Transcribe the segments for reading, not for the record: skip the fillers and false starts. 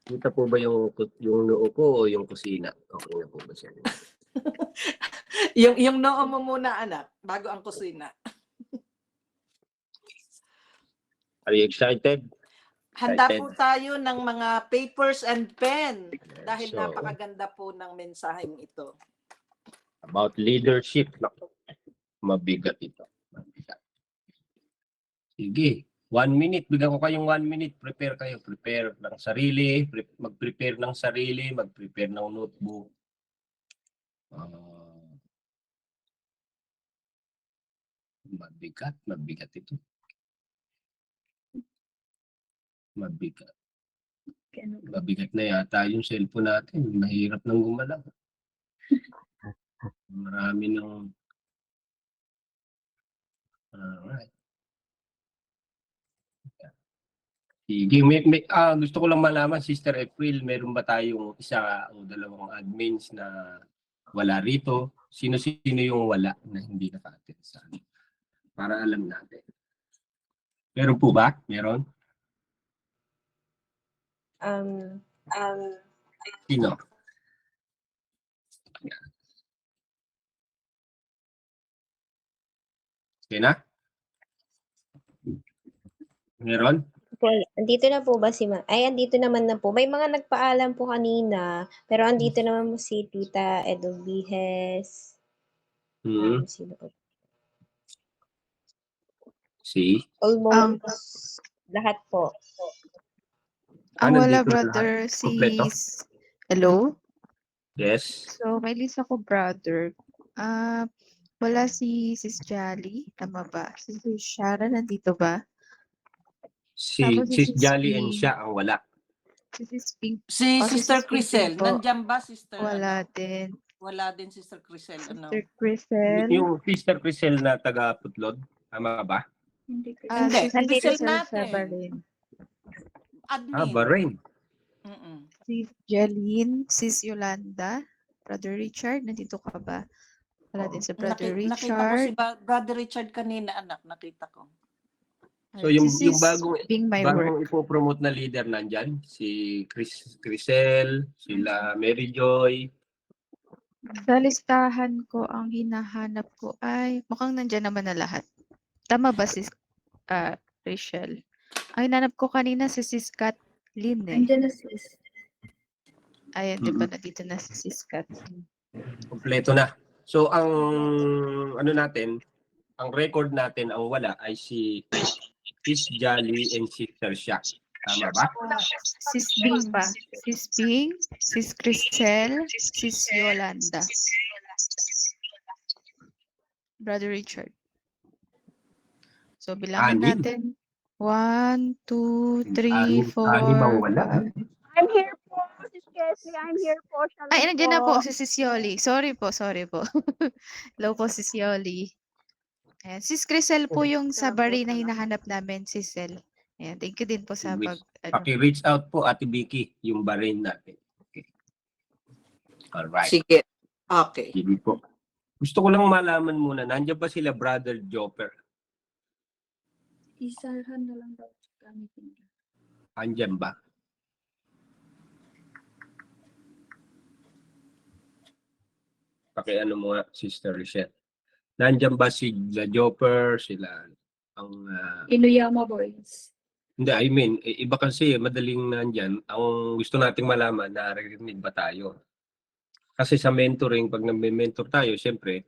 Kita po ba yung noo ko o yung kusina? Okay na po ba siya? yung noo mo muna, anak, bago ang kusina. Are you excited? Handa po tayo ng mga papers and pen dahil So, napakaganda po ng mensaheng ito. About leadership. Mabigat ito. Mabigat. Sige. 1 minute. Bigyan ko kayong 1 minute. Prepare kayo. Prepare ng sarili. Mag-prepare ng sarili. Mag-prepare ng notebook. Mabigat. Mabigat ito. Mabigat. Mabigat na yata yung cellphone natin. Mahirap nang gumalaw. Marami ng... Alright. Sige, gusto ko lang malaman, Sister April, meron ba tayong isa o dalawang admins na wala rito? Sino-sino yung wala na hindi naka-attend sa amin? Para alam natin. Meron po ba? Meron? Sino? Okay na? Meron? Andito na po ba si Ay, andito naman na po. May mga nagpaalam po kanina, pero andito naman po si Tita Edobihes. Sino po? Si? Almost lahat po. Ang wala, nandito brother, lahat? Kompleto? Hello? Yes. So, may list ako, brother. Wala si Sis Jolly. Tama ba? Si Sis Shara, nandito ba? Si Tapos si Sis Sis Jolly and Pink. siya ang wala. Si Sis Pink. Si si Sister Sis Pink Crisel, din po. nandyan ba, Sister? Wala din. Wala din, Sister Crisel. Sister Crisel. Yung Sister Crisel na taga-Putlod, tama ba? Hindi, Si Crisel Crisel natin. Sabarin. Admin. Bahrain. Si Jeline, Sis Yolanda, Brother Richard, nandito ka ba? Wala din sa Brother Nakita ko si Richard. Brother Richard kanina, anak. Nakita ko. So yung Si Sis bagong my work. bagong ipopromote na leader nandyan, si Crisel, sila Mary Joy. Sa listahan ko, ang hinahanap ko ay, mukhang nandyan naman na lahat. Tama ba, Sis Rachel? Ang hinanap ko kanina si Sis Kathleen eh. Nandiyan na sis. Ayan, di ba nandito na si Sis Kathleen? Kompleto na. So ang ano natin, ang record natin ang wala ay si Sis Jolly and Sister Shaq. Tama ba? Sis Bing pa. Sis Bing, Sis Crisel, Sis Yolanda. Brother Richard. So, bilangin Anim. natin. 1, 2, 3, 4, Anim ang wala. 5. I'm here po, Sis Kesley. I'm here po. Shalom Ay, nandiyan na po. po si Sis Yoli. Sorry po. Hello po, Sis Yoli. Ayan. Sis Crisel po yung sabari na hinahanap namin, Sis Cel. Ayan. Thank you din po sa Paki-reach out po, Ate Vicky, yung Bahrain natin. Okay. Alright. Sige. Okay. Sige po. Gusto ko lang malaman muna, nandiyan ba sila Brother Jopper? Isarhan na lang daw gamit nila. Andyan ba? Pakiano mo nga, Sister Richelle. Nandiyan ba sila Jopper, sila ang... Inuyama boys. Hindi, I mean, iba kasi madaling nandyan. Ang gusto nating malaman, naririnig ba tayo? Kasi sa mentoring, pag nag-mentor tayo, siyempre,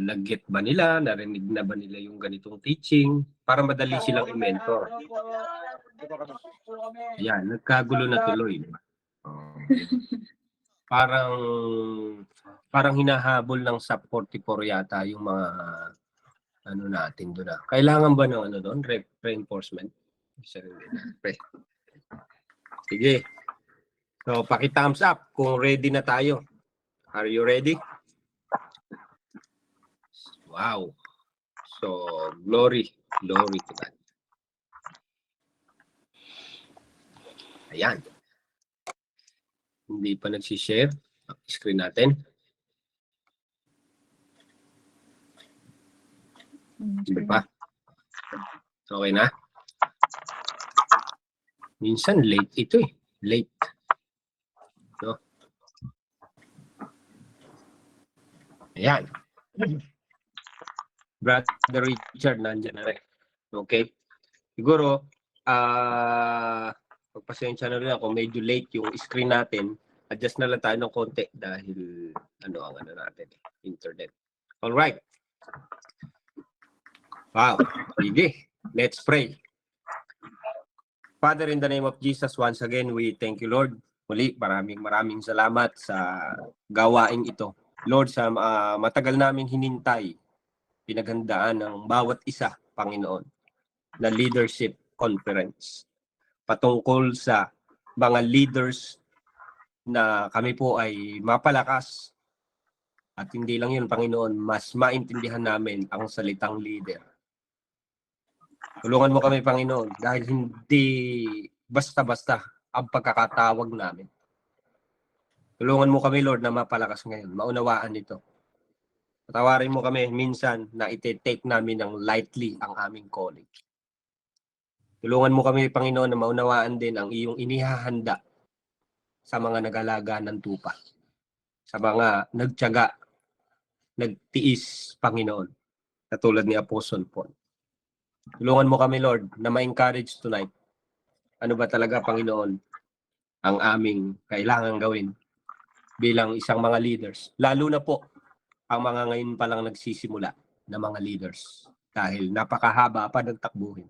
nag-get ba nila? Narinig na ba nila yung ganitong teaching? Para madali silang i-mentor. Yan, nagkagulo na tuloy. Parang hinahabol ng SAP 44 yata yung mga ano natin doon na. Kailangan ba ng ano doon? Reinforcement? Sige. So, paki-thumbs up kung ready na tayo. Are you ready? Wow. So, glory to God. Ayan. Hindi pa nagsishare. Screen natin. Hindi pa. Okay na? Minsan late ito eh. Late. No? Ayan. Brother Richard, nandiyan na rin. Okay? Siguro, pagpasensya na rin ako, medyo late yung screen natin. Adjust na lang tayo ng konti dahil ang natin, internet. Alright. Wow. Sige. Let's pray. Father, in the name of Jesus, once again, we thank you, Lord. Muli, maraming salamat sa gawaing ito. Lord, sa matagal namin hinintay, pinaghandaan ng bawat isa, Panginoon, na leadership conference. Patungkol sa mga leaders na kami po ay mapalakas. At hindi lang yun, Panginoon, mas maintindihan namin ang salitang leader. Tulungan mo kami, Panginoon, dahil hindi basta-basta ang pagkakatawag namin. Tulungan mo kami, Lord, na mapalakas ngayon. Maunawaan ito. Patawarin mo kami minsan na iti-take namin ng lightly ang aming calling. Tulungan mo kami, Panginoon, na maunawaan din ang iyong inihahanda sa mga nag-alaga ng tupa. Sa mga nagtiyaga, nagtiis, Panginoon, katulad ni Apostle Paul. Tulungan mo kami, Lord, na ma-encourage tonight. Ano ba talaga, Panginoon, ang aming kailangan gawin bilang isang mga leaders. Lalo na po ang mga ngayon pa lang nagsisimula na mga leaders. Dahil napakahaba pa ng takbuhin.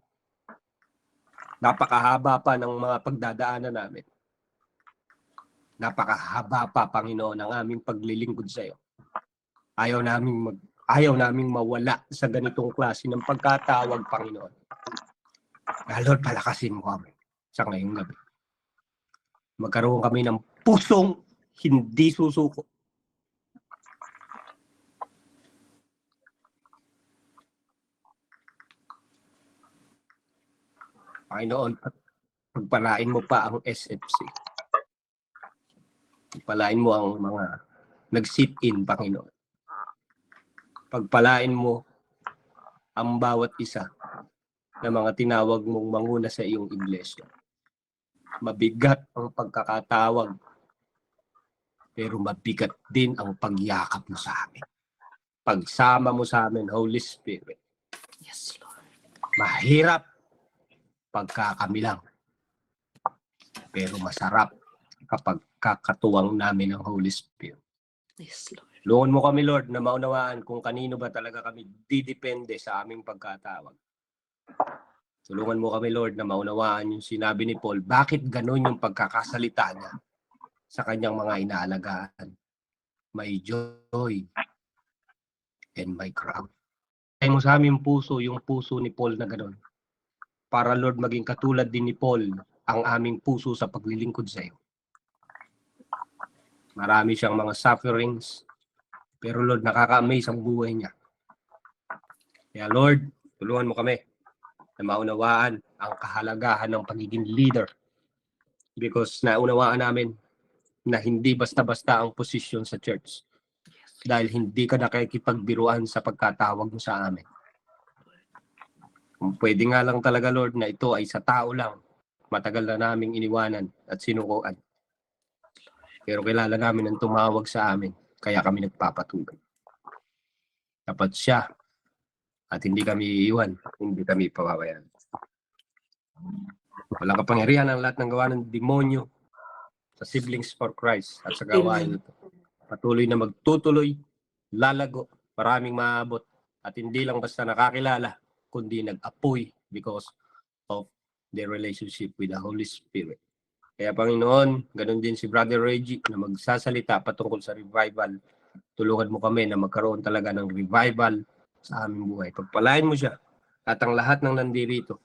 Napakahaba pa ng mga pagdadaanan namin. Napakahaba pa, Panginoon, ang aming paglilingkod sa iyo. Ayaw naming mawala sa ganitong klase ng pagkatawag, Panginoon. Lord, palakasin mo kami sa ngayong gabi. Magkaroon kami ng pusong hindi susuko. Panginoon, pagpalain mo pa ang SFC. Pagpalain mo ang mga nag-sit-in, Panginoon. Pagpalain mo ang bawat isa na mga tinawag mong manguna sa iyong iglesia. Mabigat ang pagkakatawag, pero mabigat din ang pagyakap mo sa amin. Pagsama mo sa amin, Holy Spirit. Yes, Lord. Mahirap pagka kami lang. Pero masarap kapag kakatuwang namin ang Holy Spirit. Yes, Lord. Tulungan mo kami, Lord, na maunawaan kung kanino ba talaga kami didepende sa aming pagkatawag. Tulungan mo kami, Lord, na maunawaan yung sinabi ni Paul, bakit ganon yung pagkakasalita niya sa kanyang mga inaalagaan. May joy and may crown. Kaya mo sa aming puso, yung puso ni Paul na ganon. Para, Lord, maging katulad din ni Paul ang aming puso sa paglilingkod sa iyo. Marami siyang mga sufferings, pero Lord, nakaka-amaze ang buhay niya. Kaya Lord, tulungan mo kami na maunawaan ang kahalagahan ng pagiging leader. Because naunawaan namin na hindi basta-basta ang posisyon sa church. Dahil hindi ka nakikipagbiruan sa pagkatawag mo sa amin. Kung pwede nga lang talaga, Lord, na ito ay sa tao lang. Matagal na naming iniwanan at sinukuan. Pero kilala namin ang tumawag sa amin. Kaya kami nagpapatuloy. Dapat siya at hindi kami iiwan, hindi kami pababayaan. Walang kapangyarihan ang lahat ng gawa ng demonyo sa Siblings for Christ at sa gawain ito. Patuloy na magtutuloy, lalago, maraming maabot at hindi lang basta nakakilala, kundi nag-apoy because of their relationship with the Holy Spirit. Kaya Panginoon, ganun din si Brother Reggie na magsasalita patungkol sa revival. Tulungan mo kami na magkaroon talaga ng revival sa aming buhay. Pagpalain mo siya at ang lahat ng nandirito.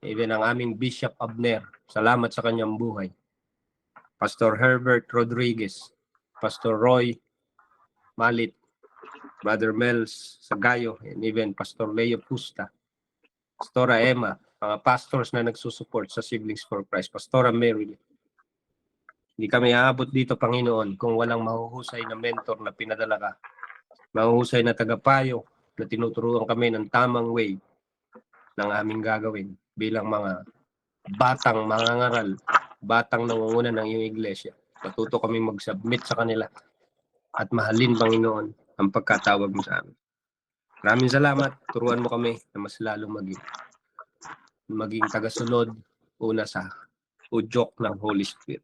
Even ang aming Bishop Abner, salamat sa kanyang buhay. Pastor Herbert Rodriguez, Pastor Roy Malit, Brother Mels Sagayo, and even Pastor Leo Pusta, Pastora Emma, mga pastors na nagsusupport sa Siblings for Christ, Pastora Mary. Hindi kami aabot dito, Panginoon, kung walang mahuhusay na mentor na pinadala ka. Mahuhusay na tagapayo na tinuturuan kami ng tamang way ng aming gagawin bilang mga batang mangangaral, batang nangunguna ng iyong iglesia. Matuto kami mag-submit sa kanila at mahalin, Panginoon, ang pagkatawag mo sa amin. Maraming salamat. Turuan mo kami na mas lalong maging tagasunod una sa udyok ng Holy Spirit.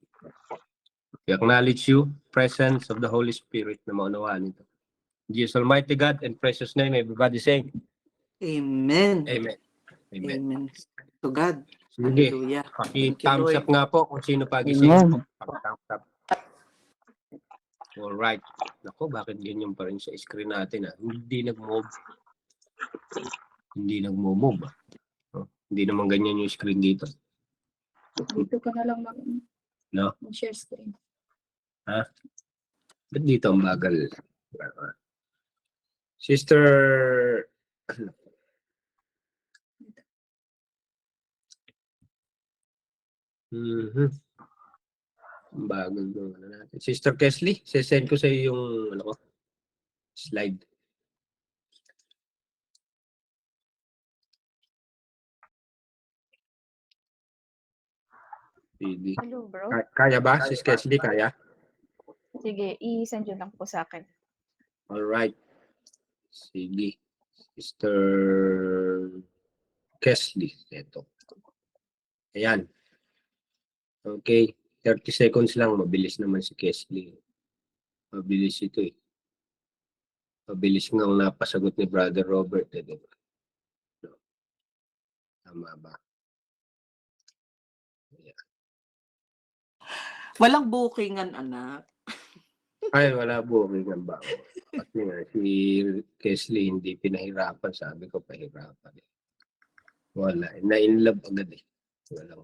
We acknowledge you, presence of the Holy Spirit na maunawaan ito. In Jesus Almighty God and precious name, everybody say, Amen. Amen. Amen. Amen. To God. Sige, Hallelujah. paki-thumbs up nga po kung sino pagising. Amen. Paki-thumbs up. Alright. Nako, bakit ganyan pa rin sa screen natin? Hindi nag-move. Hindi nag-move. Hindi naman ganyan yung screen dito. Dito ka na lang No? mag-share screen. Ba't dito ang bagal? Sister... Bagal doon natin. Sister Kesley, sisend ko sa iyo yung slide. Sige. Hello, bro. Kaya ba? Sis Kesley, kaya? Sige, i-send yun lang po sa akin. Alright. Sige. Sister Kesley. Ito. Ayan. Okay. 30 seconds lang. Mabilis naman si Kesley. Mabilis ito eh. Mabilis nga ang napasagot ni Brother Robert. Diba? Tama ba? Ayan. Walang bookingan, anak. Ay, wala booking ang bago. Kasi nga, si Kesley hindi pinahirapan. Sabi ko, pahirapan. Wala. Na-inlove agad eh. Walang.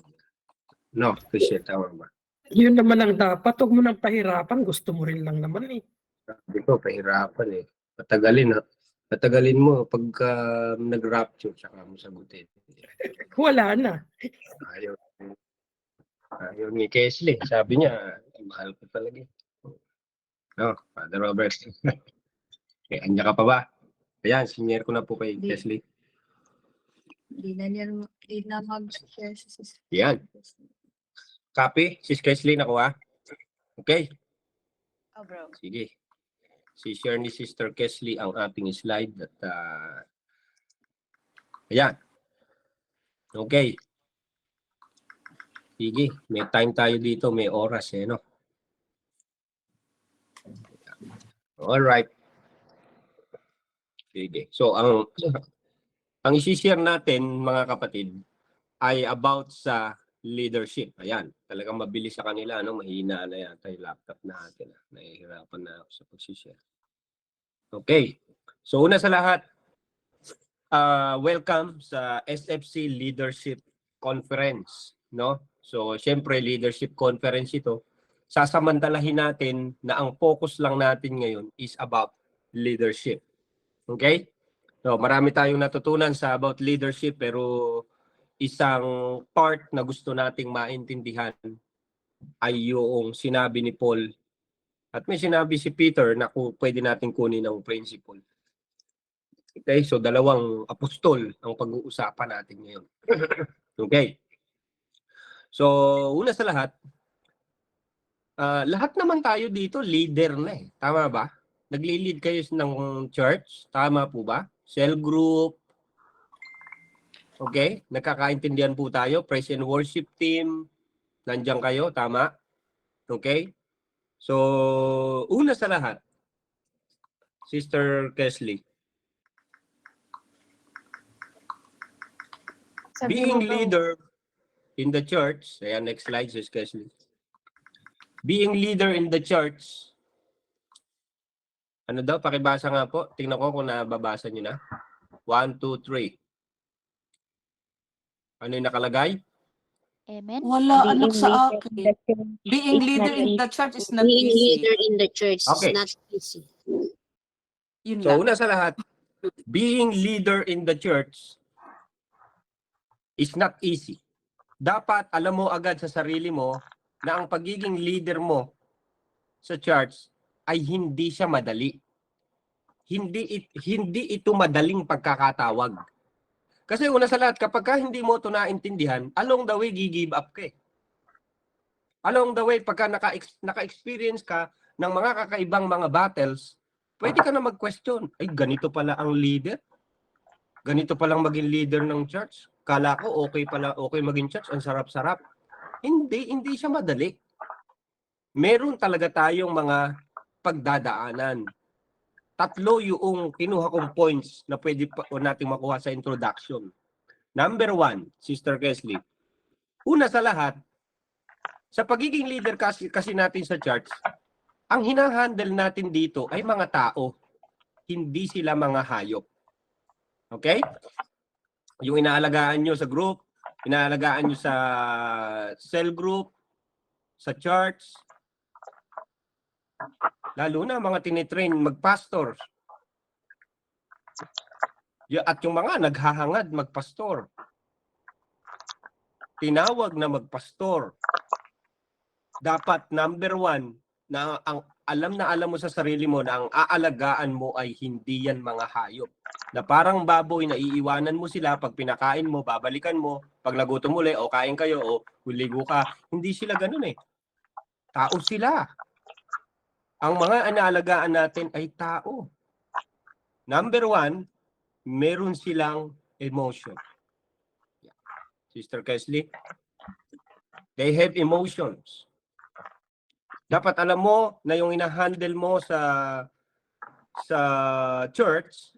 No, Christian, tama ba? Yun naman ang dapat. Huwag mo nang pahirapan. Gusto mo rin lang naman eh. Sabi ko, pahirapan eh. Patagalin ha. Patagalin mo pagka nag-rapture saka mo sagutin. Wala na. Ayaw ni Kesley. Sabi niya, mahal ko talaga. No, Father Robert. Eh, anya ka pa ba? Ayan, senior ko na po kay Di. Kesley. Hindi na mag-share sa sister. Yan. Copy, Sis Kesley, nakuha? Okay. Oh, bro. Sige. Si-share ni Sister Kesley ang ating slide at ayan. Okay. Sige, may time tayo dito, may oras eh, no? Alright. Sige. So, ang isi-share natin, mga kapatid, ay about sa leadership. Ayan, talagang mabilis sa kanila, no? Mahina na yata yung laptop natin. Nahihirapan na ako sa pag-share. Okay. So, una sa lahat, welcome sa SFC Leadership Conference, no? So, syempre, leadership conference ito. Sasamantalahin natin na ang focus lang natin ngayon is about leadership. Okay? So, marami tayong natutunan sa about leadership, pero isang part na gusto nating maintindihan ay yung sinabi ni Paul at may sinabi si Peter na pwede nating kunin ng principle. Okay, so dalawang apostol ang pag-uusapan natin ngayon. Okay. So, una sa lahat, lahat naman tayo dito leader na eh. Tama ba? Nagli-lead kayo ng church. Tama po ba? Cell group. Okay? Nagkakaintindihan po tayo. Praise and worship team. Nandiyan kayo. Tama? Okay? So, una sa lahat, Sister Kesley, being leader in the church, ayan, next slide, Sister Kesley. Being leader in the church, ano daw, pakibasa nga po. Tingnan ko kung nababasa nyo na. 1, 2, 3. Ano yung nakalagay? Amen. Wala, Being anak sa leader akin. in the church Being is leader not in easy. the church is not Being easy. leader in the church Okay. is not easy. Yun So, lang. una sa lahat, being leader in the church is not easy. Dapat alam mo agad sa sarili mo na ang pagiging leader mo sa church ay hindi siya madali. Hindi ito madaling pagkakatawag. Kasi una sa lahat, kapag ka hindi mo ito naintindihan, along the way, give up ka eh. Along the way, pagka naka-experience ka ng mga kakaibang mga battles, pwede ka na mag-question. Ay, ganito pala ang leader? Ganito palang maging leader ng church? Kala ko okay maging church, ang sarap-sarap. Hindi siya madali. Meron talaga tayong mga pagdadaanan. 3 yung kinuha kong points na pwede nating makuha sa introduction. Number 1, Sister Kesley. Una sa lahat, sa pagiging leader kasi natin sa church, ang hinahandle natin dito ay mga tao. Hindi sila mga hayop. Okay? Yung inaalagaan nyo sa group, inaalagaan nyo sa cell group, sa church, lalo na mga tinitrain magpastor. At yung mga naghahangad magpastor. Tinawag na magpastor. Dapat number 1, na alam mo sa sarili mo na ang aalagaan mo ay hindi yan mga hayop. Na parang baboy na iiwanan mo sila, pag pinakain mo, babalikan mo, pag nagutom muli, o kain kayo, o huligo ka. Hindi sila ganun eh. Tao sila. Ang mga inaalagaan natin ay tao. Number 1, meron silang emotion. Sister Kesley, they have emotions. Dapat alam mo na yung ina-handle mo sa church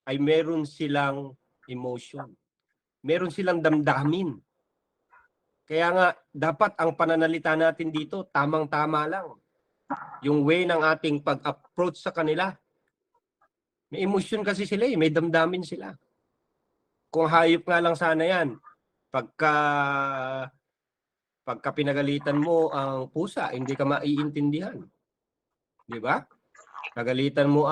ay meron silang emotion. Meron silang damdamin. Kaya nga, dapat ang pananalita natin dito, tamang-tama lang. Yung way ng ating pag-approach sa kanila. May emotion kasi sila eh, may damdamin sila. Kung hayop nga lang sana yan, pagka pinagalitan mo ang pusa, hindi ka maiintindihan. Di ba? Pagalitan mo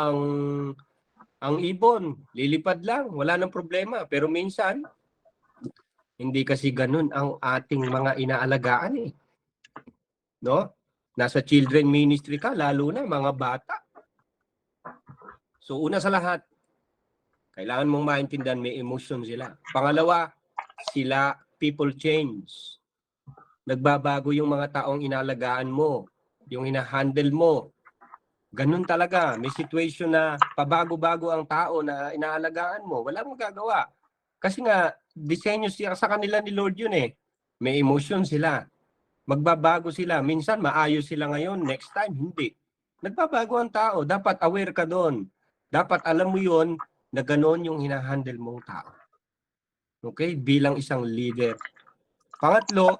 ang ibon, lilipad lang, wala nang problema. Pero minsan, hindi kasi ganun ang ating mga inaalagaan eh. No? Nasa children ministry ka, lalo na mga bata. So una sa lahat, kailangan mong maintindihan may emotion sila. Pangalawa, sila people change. Nagbabago yung mga taong inalagaan mo, yung ina-handle mo. Ganun talaga. May situation na pabago-bago ang tao na inaalagaan mo. Wala mong gagawa. Kasi nga, disenyo siya sa kanila ni Lord yun eh. May emotion sila. Magbabago sila. Minsan maayos sila ngayon, next time hindi. Nagbabago ang tao. Dapat aware ka doon. Dapat alam mo yun na gano'n yung hinahandle mong tao. Okay? Bilang isang leader. Pangatlo,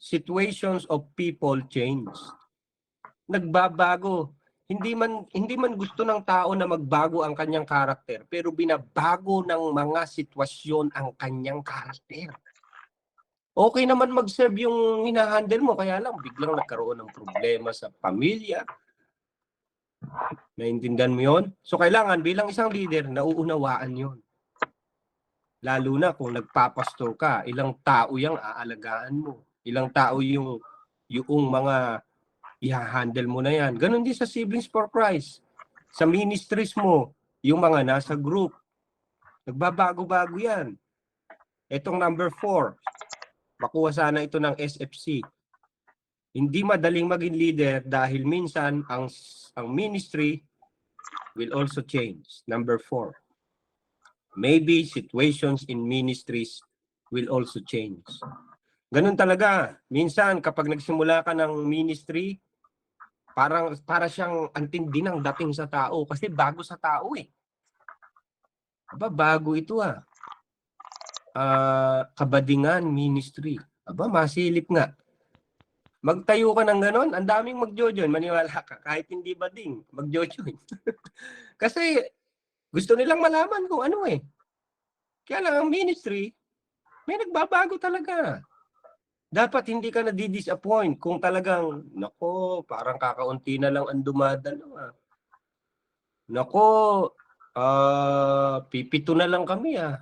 situations of people change. Nagbabago. Hindi man gusto ng tao na magbago ang kanyang karakter, pero binabago ng mga sitwasyon ang kanyang karakter. Okay naman mag-serve yung hinahandle mo, kaya lang biglang nagkaroon ng problema sa pamilya. Naintindihan mo yun? So kailangan bilang isang leader, nauunawaan yun. Lalo na kung nagpapastor ka, ilang tao yung aalagaan mo. Ilang tao yung mga i-handle mo na yan. Ganon din sa Siblings for Christ. Sa ministries mo, yung mga nasa group. Nagbabago-bago yan. Itong number 4, makuha sana ito ng SFC. Hindi madaling maging leader dahil minsan ang ministry will also change. Number 4. Maybe situations in ministries will also change. Ganun talaga. Minsan kapag nagsimula ka ng ministry, para siyang antindi ng dating sa tao kasi bago sa tao eh. Aba, bago ito ah. Kabadingan ministry. Aba, masilip nga. Magtayo ka ng ganon, ang daming magjojoin, maniwala ka. Kahit hindi bading, magjojoin. Kasi gusto nilang malaman kung ano eh. Kaya lang ang ministry, may nagbabago talaga. Dapat hindi ka na-disappoint kung talagang, nako, parang kakaunti na lang ang dumadalawa. Nako, pipito na lang kami ah.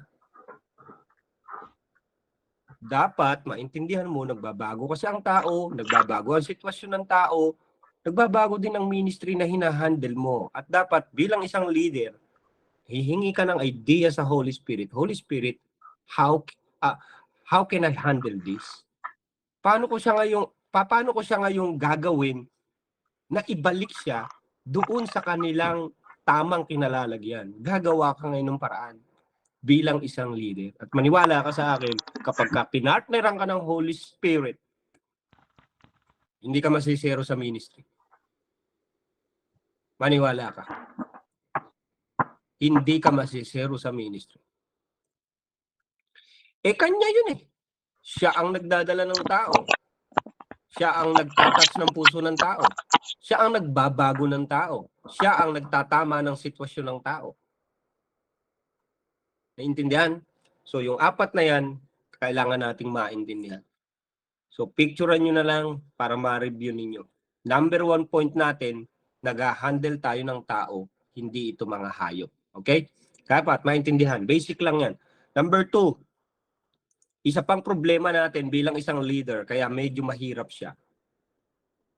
Dapat maintindihan mo, nagbabago kasi ang tao, nagbabago ang sitwasyon ng tao, nagbabago din ang ministry na hinahandle mo. At dapat bilang isang leader, hihingi ka ng idea sa Holy Spirit. Holy Spirit, how can I handle this? Paano ko siya ngayong gagawin na ibalik siya doon sa kanilang tamang kinalalagyan? Gagawa ka ngayon ng paraan bilang isang leader. At maniwala ka sa akin, kapag pinartneran ka ng Holy Spirit, hindi ka masisero sa ministry. Maniwala ka. Hindi ka masisero sa ministry. Kanya yun eh. Siya ang nagdadala ng tao. Siya ang nagtatas ng puso ng tao. Siya ang nagbabago ng tao. Siya ang nagtatama ng sitwasyon ng tao. Naintindihan? So yung 4 na yan, kailangan nating maintindihan. So picturean nyo na lang para ma-review ninyo. Number 1 point natin, nag-handle tayo ng tao, hindi ito mga hayop. Okay? Dapat maintindihan. Basic lang yan. Number 2, isa pang problema natin bilang isang leader, kaya medyo mahirap siya.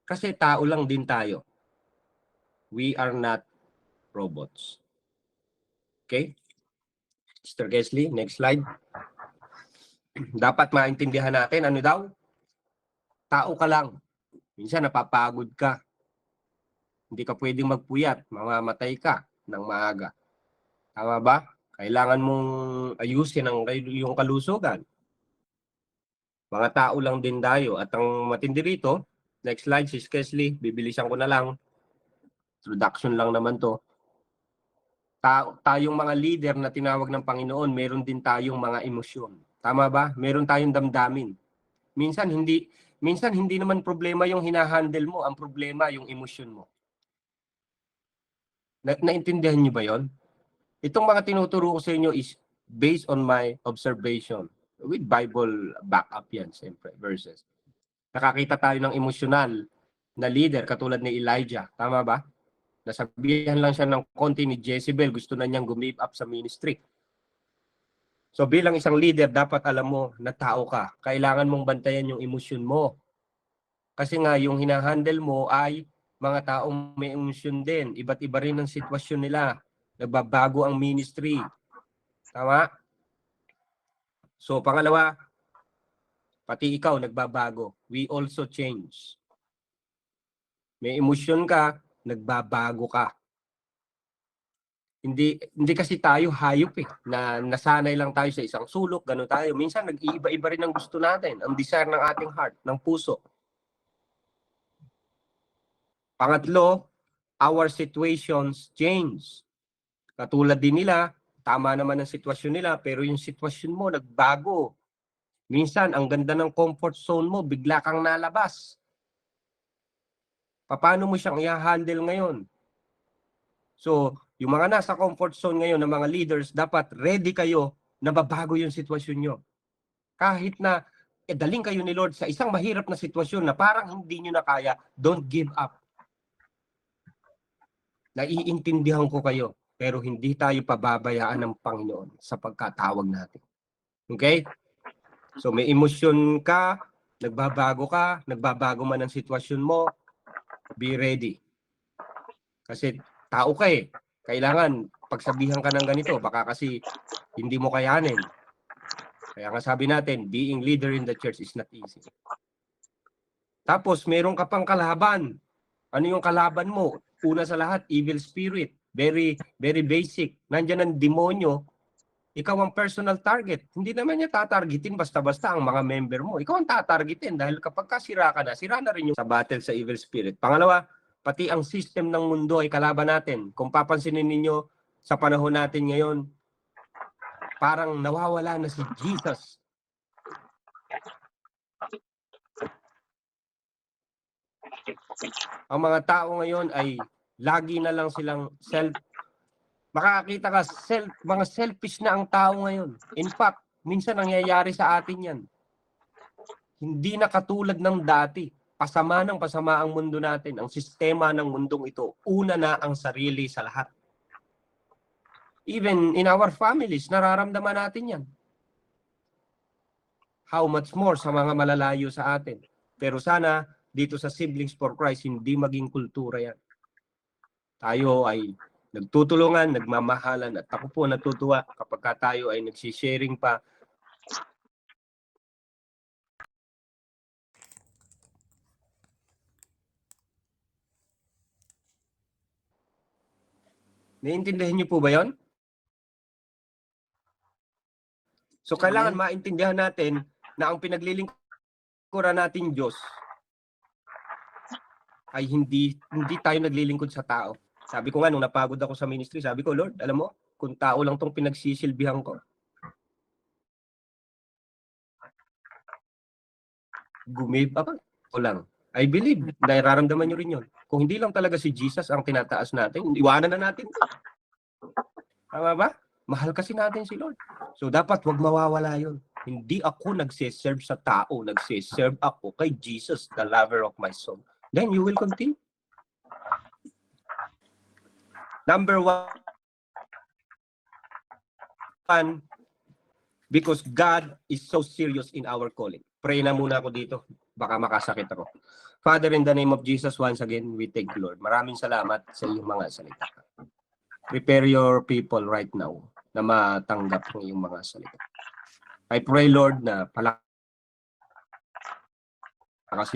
Kasi tao lang din tayo. We are not robots. Okay? Mr. Kesley, next slide. Dapat maintindihan natin, ano daw? Tao ka lang. Minsan napapagod ka. Hindi ka pwedeng magpuyat. Mamamatay ka ng maaga. Tama ba? Kailangan mong ayusin ang iyong kalusugan. Mga tao lang din tayo. At ang matindi rito, next slide, Sis Kesley, bibilisan ko na lang. Introduction lang naman to. Tayong mga leader na tinawag ng Panginoon, meron din tayong mga emosyon. Tama ba? Meron tayong damdamin. Minsan hindi naman problema yung hinahandle mo, ang problema yung emosyon mo. Naintindihan niyo ba 'yon? Itong mga tinuturo ko sa inyo is based on my observation. With Bible backup yan, siyempre, verses. Nakakita tayo ng emosyonal na leader katulad ni Elijah. Tama ba? Nasabihan lang siya ng konti ni Jezebel, gusto na niyang give up sa ministry. So bilang isang leader, dapat alam mo na tao ka. Kailangan mong bantayan yung emosyon mo. Kasi nga, yung hinahandle mo ay mga taong may emosyon din. Iba't iba rin ang sitwasyon nila. Nagbabago ang ministry. Tama? So pangalawa, pati ikaw nagbabago. We also change. May emosyon ka, nagbabago ka. Hindi kasi tayo hayop eh, na nasanay lang tayo sa isang sulok, gano'n tayo. Minsan nag-iiba-iba rin ang gusto natin, ang desire ng ating heart, ng puso. Pangatlo, our situations change. Katulad din nila, tama naman ang sitwasyon nila, pero yung sitwasyon mo nagbago. Minsan, ang ganda ng comfort zone mo, bigla kang nalabas. Paano mo siyang i-handle ngayon? So, yung mga nasa comfort zone ngayon ng mga leaders, dapat ready kayo na babago yung sitwasyon nyo. Kahit na daling kayo ni Lord sa isang mahirap na sitwasyon na parang hindi nyo na kaya, don't give up. Naiintindihan ko kayo, pero hindi tayo pababayaan ng Panginoon sa pagkatawag natin. Okay? So, may emosyon ka, nagbabago man ang sitwasyon mo, be ready. Kasi tao ka eh. Kailangan pagsabihan ka ng ganito, baka kasi hindi mo kayanin. Kaya nga sabi natin, being leader in the church is not easy. Tapos meron ka pang kalaban. Ano yung kalaban mo? Una sa lahat, evil spirit. Very basic. Nandiyan ang demonyo. Ikaw ang personal target. Hindi naman niya tatargetin basta-basta ang mga member mo. Ikaw ang tatargetin dahil kapag sira ka na, sira na rin yung sa battle sa evil spirit. Pangalawa, pati ang system ng mundo ay kalaban natin. Kung papansinin ninyo sa panahon natin ngayon, parang nawawala na si Jesus. Ang mga tao ngayon ay lagi na lang silang makakakita ka, mga selfish na ang tao ngayon. In fact, minsan nangyayari sa atin yan. Hindi na katulad ng dati. Pasama ng pasama ang mundo natin. Ang sistema ng mundong ito, una na ang sarili sa lahat. Even in our families, nararamdaman natin yan. How much more sa mga malalayo sa atin. Pero sana, dito sa Siblings for Christ, hindi maging kultura yan. Tayo ay nagtutulungan, nagmamahalan, at ako po natutuwa kapag tayo ay nagsisharing pa. Naiintindihan niyo po ba yon? So kailangan maintindihan natin na ang pinaglilingkuran natin Diyos ay hindi tayo naglilingkod sa tao. Sabi ko nga nung napagod ako sa ministry, sabi ko, Lord, alam mo, kung tao lang tong pinagsisilbihan ko, gumive up ko lang. I believe, nararamdaman nyo rin yun. Kung hindi lang talaga si Jesus ang tinataas natin, iwanan na natin. Tama ba? Mahal kasi natin si Lord. So dapat wag mawawala yun. Hindi ako nagsiserve sa tao, nagsiserve ako kay Jesus, the lover of my soul. Then you will continue. Number one, because God is so serious in our calling. Pray na muna ako dito. Baka makasakit ako. Father, in the name of Jesus, once again, we thank you, Lord. Maraming salamat sa iyong mga salita. Prepare your people right now na matanggap ng iyong mga salita. I pray, Lord, na palakasin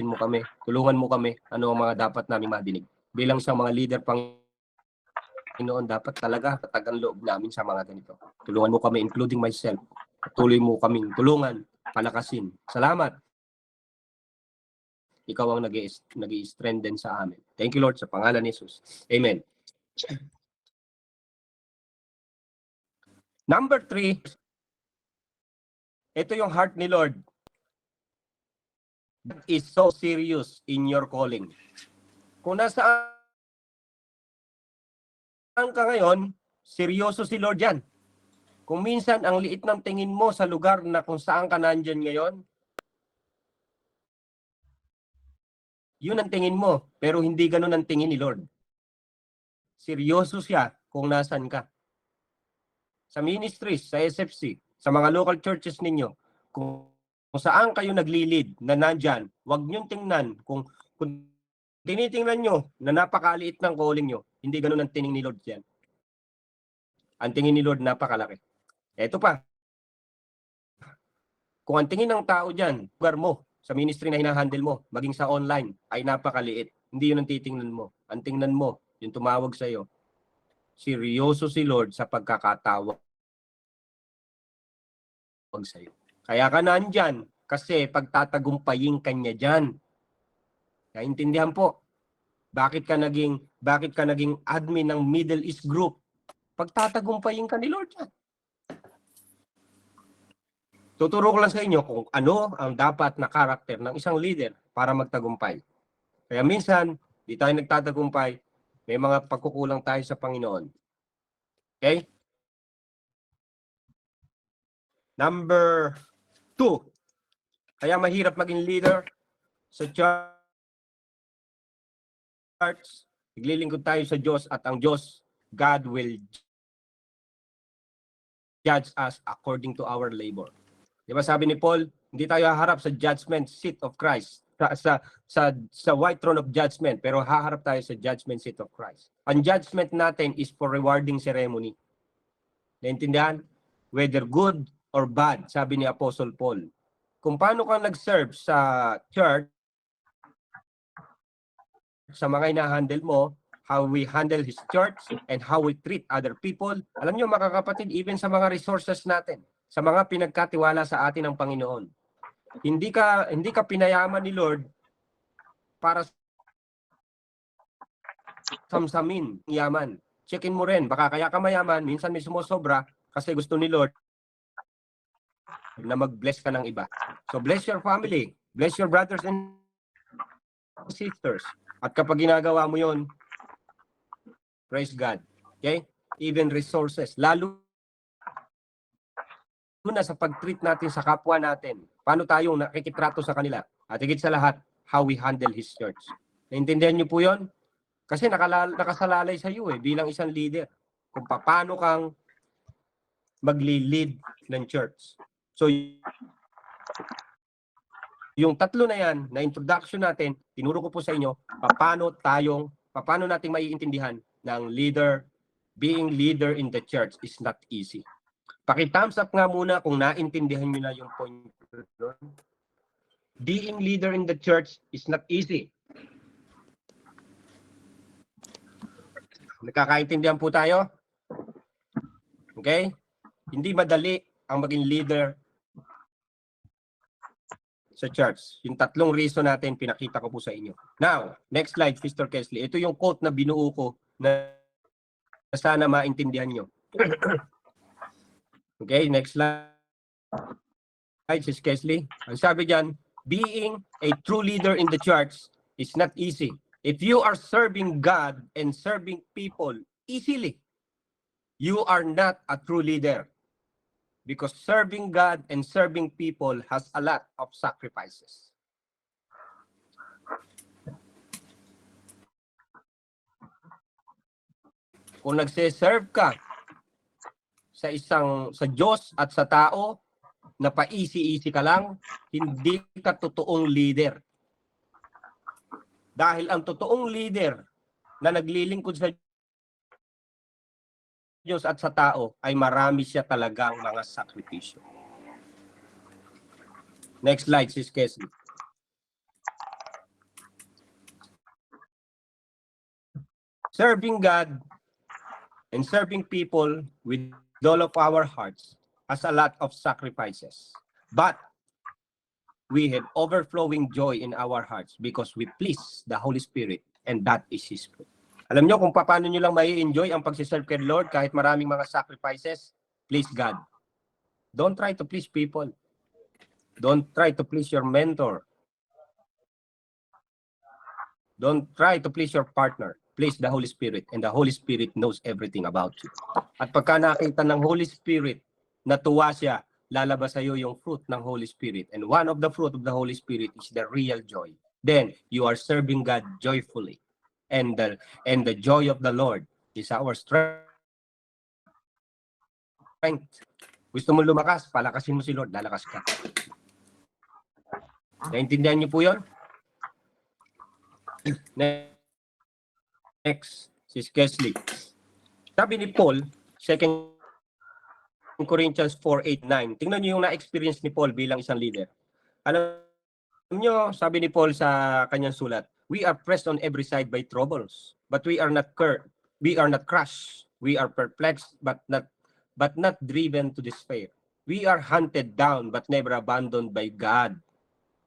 mo kami, tulungan mo kami, ano ang mga dapat namin madinig. Bilang sa mga leader, Panginoon, dapat talaga tatagan loob namin sa mga ganito. Tulungan mo kami, including myself. Tuloy mo kaming tulungan, palakasin. Salamat. Ikaw ang nag-i-strengthen sa amin. Thank you, Lord, sa pangalan ni Jesus. Amen. Number 3, ito yung heart ni Lord. God is so serious in your calling. Kung nasaan ka ngayon, seryoso si Lord yan. Kung minsan ang liit ng tingin mo sa lugar na kung saan ka nandyan ngayon, yun ang tingin mo, pero hindi ganun ang tingin ni Lord. Seryoso siya kung nasan ka. Sa ministries, sa SFC, sa mga local churches ninyo, kung saan kayo nagli-lead na nandyan, huwag niyong tingnan kung tinitingnan nyo na napakaliit ng calling nyo, hindi ganun ang tingin ni Lord yan. Ang tingin ni Lord napakalaki. Eto pa, kung ang tingin ng tao dyan, lugar mo, sa ministry na hinahandle mo, maging sa online, ay napakaliit. Hindi yun ang titingnan mo. Ang tingnan mo, yung tumawag sa iyo, seryoso si Lord sa pagkakatawag sa iyo. Kaya ka nandyan, kasi pagtatagumpayin kanya dyan. Naintindihan po, bakit ka naging admin ng Middle East Group? Pagtatagumpayin ka ni Lord yan. Tuturo ko lang sa inyo kung ano ang dapat na karakter ng isang leader para magtagumpay. Kaya minsan, di tayo nagtatagumpay, may mga pagkukulang tayo sa Panginoon. Okay? Number 2. Kaya mahirap maging leader sa church. Naglilingkod tayo sa Diyos at ang Diyos, God will judge us according to our labor. Di ba sabi ni Paul, hindi tayo haharap sa judgment seat of Christ, sa white throne of judgment, pero haharap tayo sa judgment seat of Christ. Ang judgment natin is for rewarding ceremony. Naintindihan? Whether good or bad, sabi ni Apostle Paul. Kung paano ka nag-serve sa church, sa mga ina-handle mo, how we handle His church, and how we treat other people. Alam nyo mga kapatid, even sa mga resources natin, sa mga pinagkatiwala sa atin ng Panginoon. Hindi ka pinayaman ni Lord para samsamin yaman. Checkin mo rin, baka kaya ka mayaman, minsan may sumusobra kasi gusto ni Lord na mag-bless ka ng iba. So bless your family, bless your brothers and sisters. At kapag ginagawa mo yon, praise God. Okay? Even resources, lalo na sa pag-treat natin sa kapwa natin. Paano tayong nakikitrato sa kanila? At higit sa lahat, how we handle His church. Naintindihan niyo po yon? Kasi nakasalalay sa iyo bilang isang leader. Kung paano kang magli-lead ng church. So, yung tatlo na yan, na introduction natin, tinuro ko po sa inyo, paano nating maiintindihan ng leader being leader in the church is not easy. Paki-thumbs up nga muna kung naintindihan niyo na yung point doon. Being leader in the church is not easy. Nakakaintindihan po tayo? Okay? Hindi madali ang maging leader sa church. Yung tatlong reason natin, pinakita ko po sa inyo. Now, next slide, Mr. Kesley. Ito yung quote na binuo ko na sana maintindihan nyo. Okay, next slide. Sis Kesley. Ang sabi dyan, being a true leader in the church is not easy. If you are serving God and serving people easily, you are not a true leader. Because serving God and serving people has a lot of sacrifices. Kung nagse-serve ka sa Diyos at sa tao, na pa-easy-easy ka lang, hindi ka totoong leader. Dahil ang totoong leader na naglilingkod sa Diyos at sa tao ay marami siya talagang mga sakripisyo. Next slide, Sis Kesley. Serving God and serving people with all of our hearts has a lot of sacrifices. But we have overflowing joy in our hearts because we please the Holy Spirit and that is His fruit. Alam nyo kung paano nyo lang may enjoy ang pagsiserve kay Lord kahit maraming mga sacrifices? Please God. Don't try to please people. Don't try to please your mentor. Don't try to please your partner. Please the Holy Spirit and the Holy Spirit knows everything about you. At pagka nakita ng Holy Spirit, natuwa siya, lalabas sa iyo yung fruit ng Holy Spirit. And one of the fruit of the Holy Spirit is the real joy. Then, you are serving God joyfully. And the joy of the Lord is our strength. Gusto mo lumakas, palakasin mo si Lord, lalakas ka. Naintindihan niyo po yun? Next, Sis Kesley. Sabi ni Paul, 2 Corinthians 4:8-9. Tingnan niyo yung na-experience ni Paul bilang isang leader. Alam niyo, sabi ni Paul sa kanyang sulat, we are pressed on every side by troubles, but we are not crushed. We are perplexed, but not driven to despair. We are hunted down, but never abandoned by God.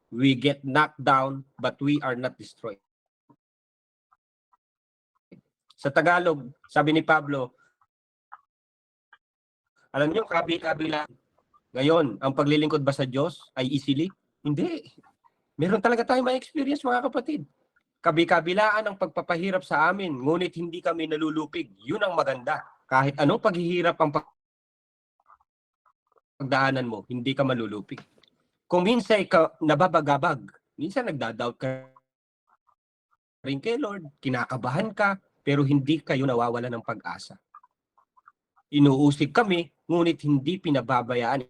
We get knocked down, but we are not destroyed. Sa Tagalog, sabi ni Pablo, alam niyo, kabila. Ngayon, ang paglilingkod ba sa Diyos ay easily? Hindi. Meron talaga tayong may experience, mga kapatid. Kabi-kabilaan ang pagpapahirap sa amin, ngunit hindi kami nalulupig. Yun ang maganda. Kahit anong paghihirap ang pagdaanan mo, hindi ka malulupig. Kung minsan ka nababagabag, minsan nagdadoubt ka rin kay Lord, kinakabahan ka, pero hindi kayo nawawala ng pag-asa. Inuusig kami, ngunit hindi pinababayaan,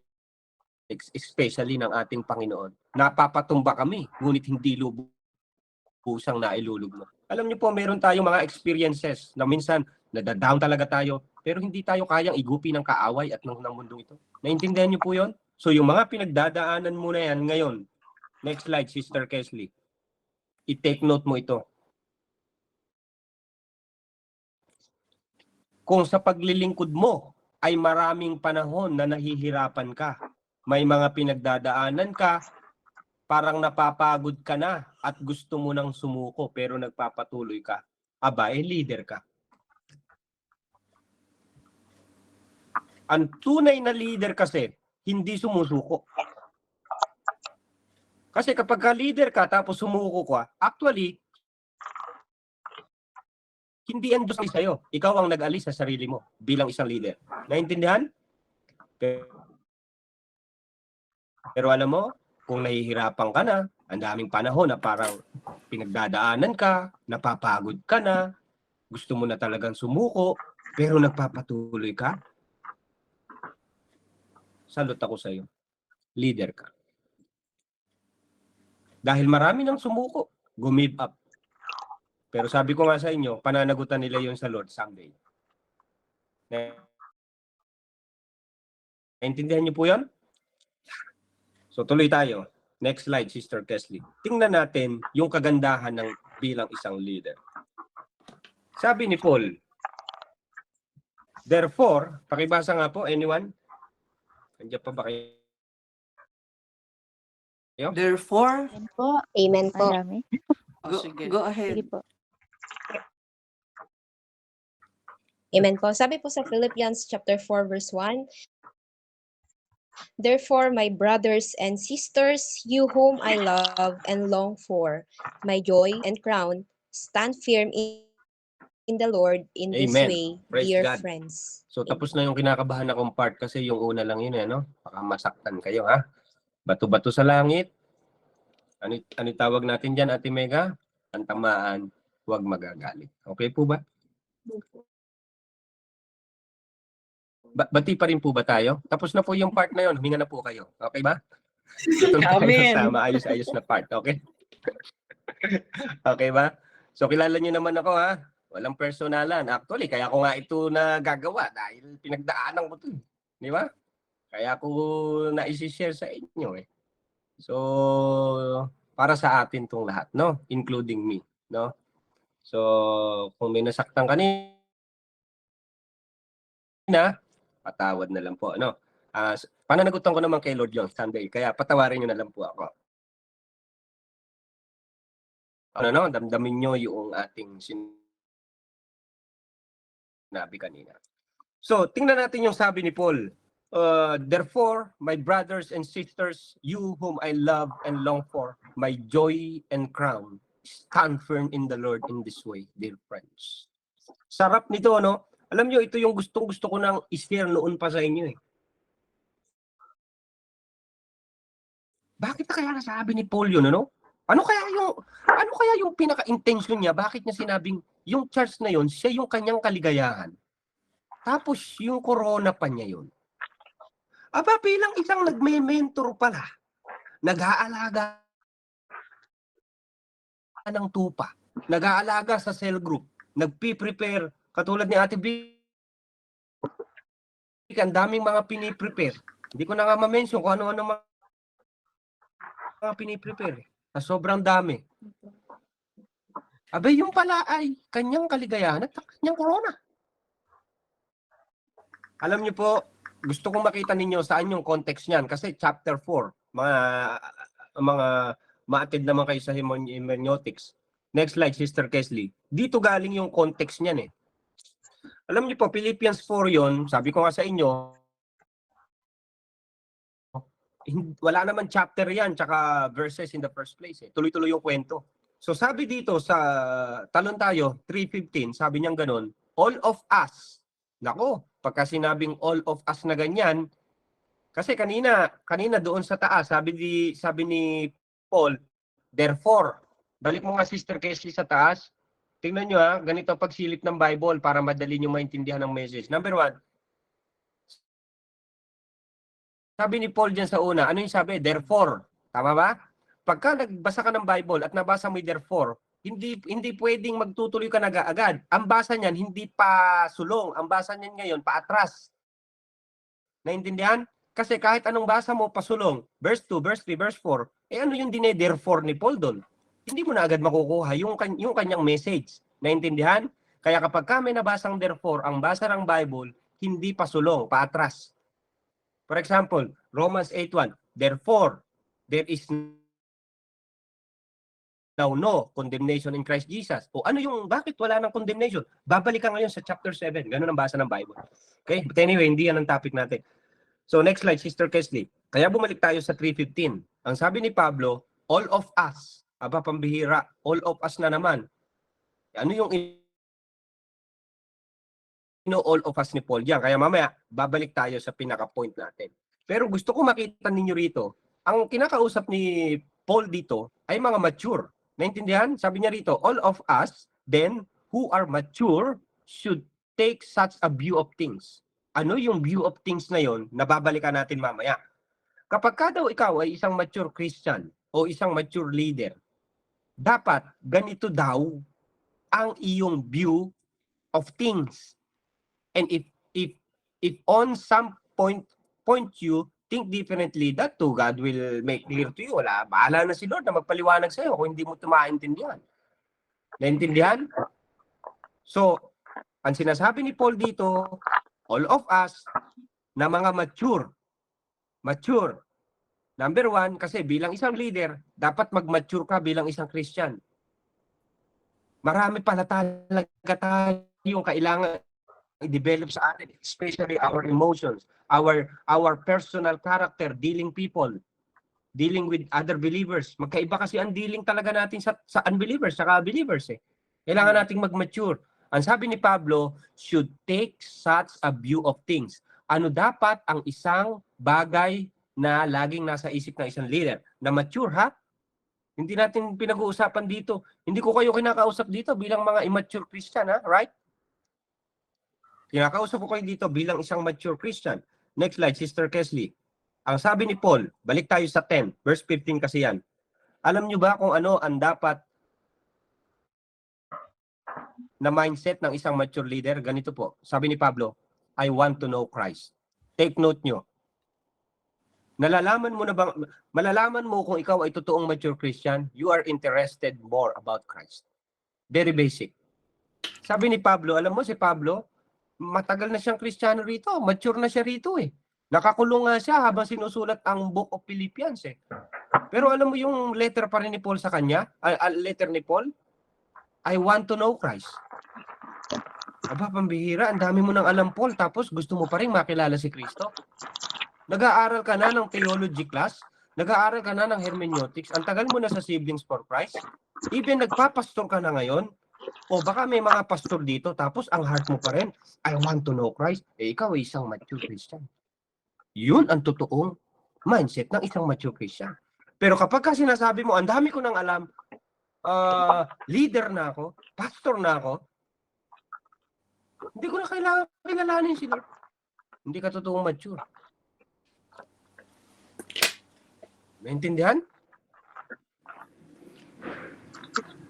especially ng ating Panginoon. Napapatumba kami, ngunit hindi lubusang nailulog mo. Alam niyo po, meron tayong mga experiences na minsan nadadown talaga tayo, pero hindi tayo kayang igupi ng kaaway at ng mundong ito. Naintindihan niyo po yon? So yung mga pinagdadaanan mo na yan ngayon, next slide, Sister Kesley, i-take note mo ito. Kung sa paglilingkod mo ay maraming panahon na nahihirapan ka, may mga pinagdadaanan ka, parang napapagod ka na at gusto mo nang sumuko pero nagpapatuloy ka, aba, leader ka. Ang tunay na leader kasi, hindi sumusuko. Kasi kapag ka leader ka tapos sumuko ka, actually, hindi ang Diyos sa'yo. Ikaw ang nag-alis sa sarili mo bilang isang leader. Naintindihan? Pero alam mo, kung nahihirapan ka na, ang daming panahon na parang pinagdadaanan ka, napapagod ka na, gusto mo na talagang sumuko, pero nagpapatuloy ka, salute ako sa'yo. Leader ka. Dahil marami nang sumuko, give up. Pero sabi ko nga sa inyo, pananagutan nila yon sa Lord someday. Naintindihan niyo po yun? So tuloy tayo. Next slide, Sister Kesley. Tingnan natin yung kagandahan ng bilang isang leader. Sabi ni Paul, therefore, pakibasa nga po, anyone? Andiyan pa ba kayo? Therefore, Amen po. Amen po. Marami. go Sige ahead. po. Amen po. Sabi po sa Philippians chapter 4 verse 1, therefore, my brothers and sisters, you whom I love and long for, my joy and crown, stand firm in the Lord in this Amen. way, Praise dear God. friends. So tapos na yung kinakabahan akong part kasi yung una lang yun, no? Baka masaktan kayo, ha? Bato-bato sa langit. Ano tawag natin dyan, Ate Mega? Ang tamaan, huwag magagalit. Okay po ba? Bati pa rin po ba tayo? Tapos na po yung part na yun. Huminga na po kayo. Okay ba? Ito na tayo Amen. sa maayos-ayos na part. Okay? Okay ba? So kilala nyo naman ako, ha? Walang personalan. Actually, kaya ko nga ito nagagawa dahil pinagdaanan ko ito. Di ba? Kaya ko na-share sa inyo, eh. So, para sa atin tong lahat, no? Including me, no? So, kung may nasaktan kanina, patawad na lang po, no? Pananagutan ko naman kay Lord John Sunday, kaya patawarin nyo na lang po ako. Ano, damdamin nyo yung ating sinabi kanina. So, tingnan natin yung sabi ni Paul. Therefore, my brothers and sisters, you whom I love and long for, my joy and crown, stand firm in the Lord in this way, dear friends. Sarap nito, no? Alam nyo, ito yung gustong-gusto ko nang i-share noon pa sa inyo, eh. Bakit na kaya nasabi ni Paul yun, ano? Ano kaya yung pinaka-intention niya? Bakit niya sinabing yung church na yun, siya yung kanyang kaligayahan? Tapos yung corona pa niya yun. Aba, bilang isang nagme-mentor pala, nag-aalaga ng tupa, nag-aalaga sa cell group, nagpi-prepare, katulad ni Ate Vic, ang daming mga piniprepare. Hindi ko na nga ma-mention kung ano-ano mga piniprepare. Sa sobrang dami. Aba, yung pala ay kanyang kaligayahan at kanyang corona. Alam niyo po, gusto kong makita ninyo saan yung context niyan kasi chapter 4, mga ma-attend naman kayo sa hermeneutics. Next slide, Sister Kesley. Dito galing yung context niyan, eh. Alam niyo po, Philippians 4 yon, sabi ko nga sa inyo, wala naman chapter yan, tsaka verses in the first place, eh. Tuloy-tuloy yung kwento. So sabi dito sa talon tayo, 3:15, sabi niyang ganun, all of us. Nako, pagka sinabing all of us na ganyan, kasi kanina doon sa taas, sabi ni Paul, therefore, balik mo nga Sister Casey sa taas, tingnan nyo, ha, ganito pagsilip ng Bible para madali nyo maintindihan ng message. Number 1, sabi ni Paul dyan sa una, ano yung sabi? Therefore, tama ba? Pagka nagbasa ka ng Bible at nabasa mo yung therefore, hindi pwedeng magtutuloy ka agad. Ang basa niyan hindi pa sulong, ang basa niyan ngayon paatras. Naintindihan? Kasi kahit anong basa mo pasulong, verse 2, verse 3, verse 4, ano yung therefore ni Paul doon? Hindi mo na agad makukuha yung kanyang message. Naintindihan? Kaya kapag kami nabasang therefore, ang basa ng Bible, hindi pasulong, paatras. For example, Romans 8:1, therefore, there is now no condemnation in Christ Jesus. O ano yung, bakit wala ng condemnation? Babalik ka ngayon sa chapter 7. Ganun ang basa ng Bible. Okay? But anyway, hindi yan ang topic natin. So next slide, Sister Kesley. Kaya bumalik tayo sa 3:15. Ang sabi ni Pablo, all of us. Aba, pambihira. All of us na naman. Ano yung all of us ni Paul diyan? Kaya mamaya, babalik tayo sa pinaka-point natin. Pero gusto ko makita ninyo rito, ang kinakausap ni Paul dito ay mga mature. Naintindihan? Sabi niya rito, all of us, then, who are mature, should take such a view of things. Ano yung view of things na yon? Nababalikan natin mamaya. Kapag ka daw ikaw ay isang mature Christian o isang mature leader, dapat ganito daw ang iyong view of things. And if if on some point you think differently, that too God will make clear to you. Wala, bahala na si Lord na magpaliwanag sa iyo kung hindi mo ito maintindihan. Naintindihan? So, ang sinasabi ni Paul dito, all of us na mga mature. Number one, kasi bilang isang leader, dapat mag-mature ka bilang isang Christian. Marami pala talaga tayong kailangan i-develop sa atin, especially our emotions, our personal character, dealing with other believers. Magkaiba kasi ang dealing talaga natin sa unbelievers, saka believers eh. Kailangan nating mag-mature. Ang sabi ni Pablo, should take such a view of things. Ano dapat ang isang bagay na laging nasa isip ng isang leader? Na mature, ha? Hindi natin pinag-uusapan dito. Hindi ko kayo kinakausap dito bilang mga immature Christian, ha? Right? Kinakausap ko kayo dito bilang isang mature Christian. Next slide, Sister Kesley. Ang sabi ni Paul, balik tayo sa 10, verse 15 kasi yan. Alam nyo ba kung ano ang dapat na mindset ng isang mature leader? Ganito po. Sabi ni Pablo, I want to know Christ. Take note nyo. Malalaman mo kung ikaw ay totoong mature Christian, you are interested more about Christ. Very basic. Sabi ni Pablo, alam mo si Pablo, matagal na siyang Kristiyano rito. Mature na siya rito eh. Nakakulong nga siya habang sinusulat ang Book of Philippians eh. Pero alam mo yung letter pa rin ni Paul sa kanya? Letter ni Paul? I want to know Christ. Aba, pambihira. Ang dami mo nang alam, Paul. Tapos gusto mo pa rin makilala si Kristo. Nag-aaral ka na ng theology class. Nag-aaral ka na ng hermeneutics. Ang tagal mo na sa Siblings for Christ. Even nagpapastor ka na ngayon. O baka may mga pastor dito. Tapos ang heart mo pa rin, I want to know Christ. Eh, ikaw ay isang mature Christian. Yun ang totoong mindset ng isang mature Christian. Pero kapag ka sinasabi mo, ang dami ko nang alam, leader na ako, pastor na ako, hindi ko na kailangan kilalanin sila. Hindi ka totoong mature. Maintindihan?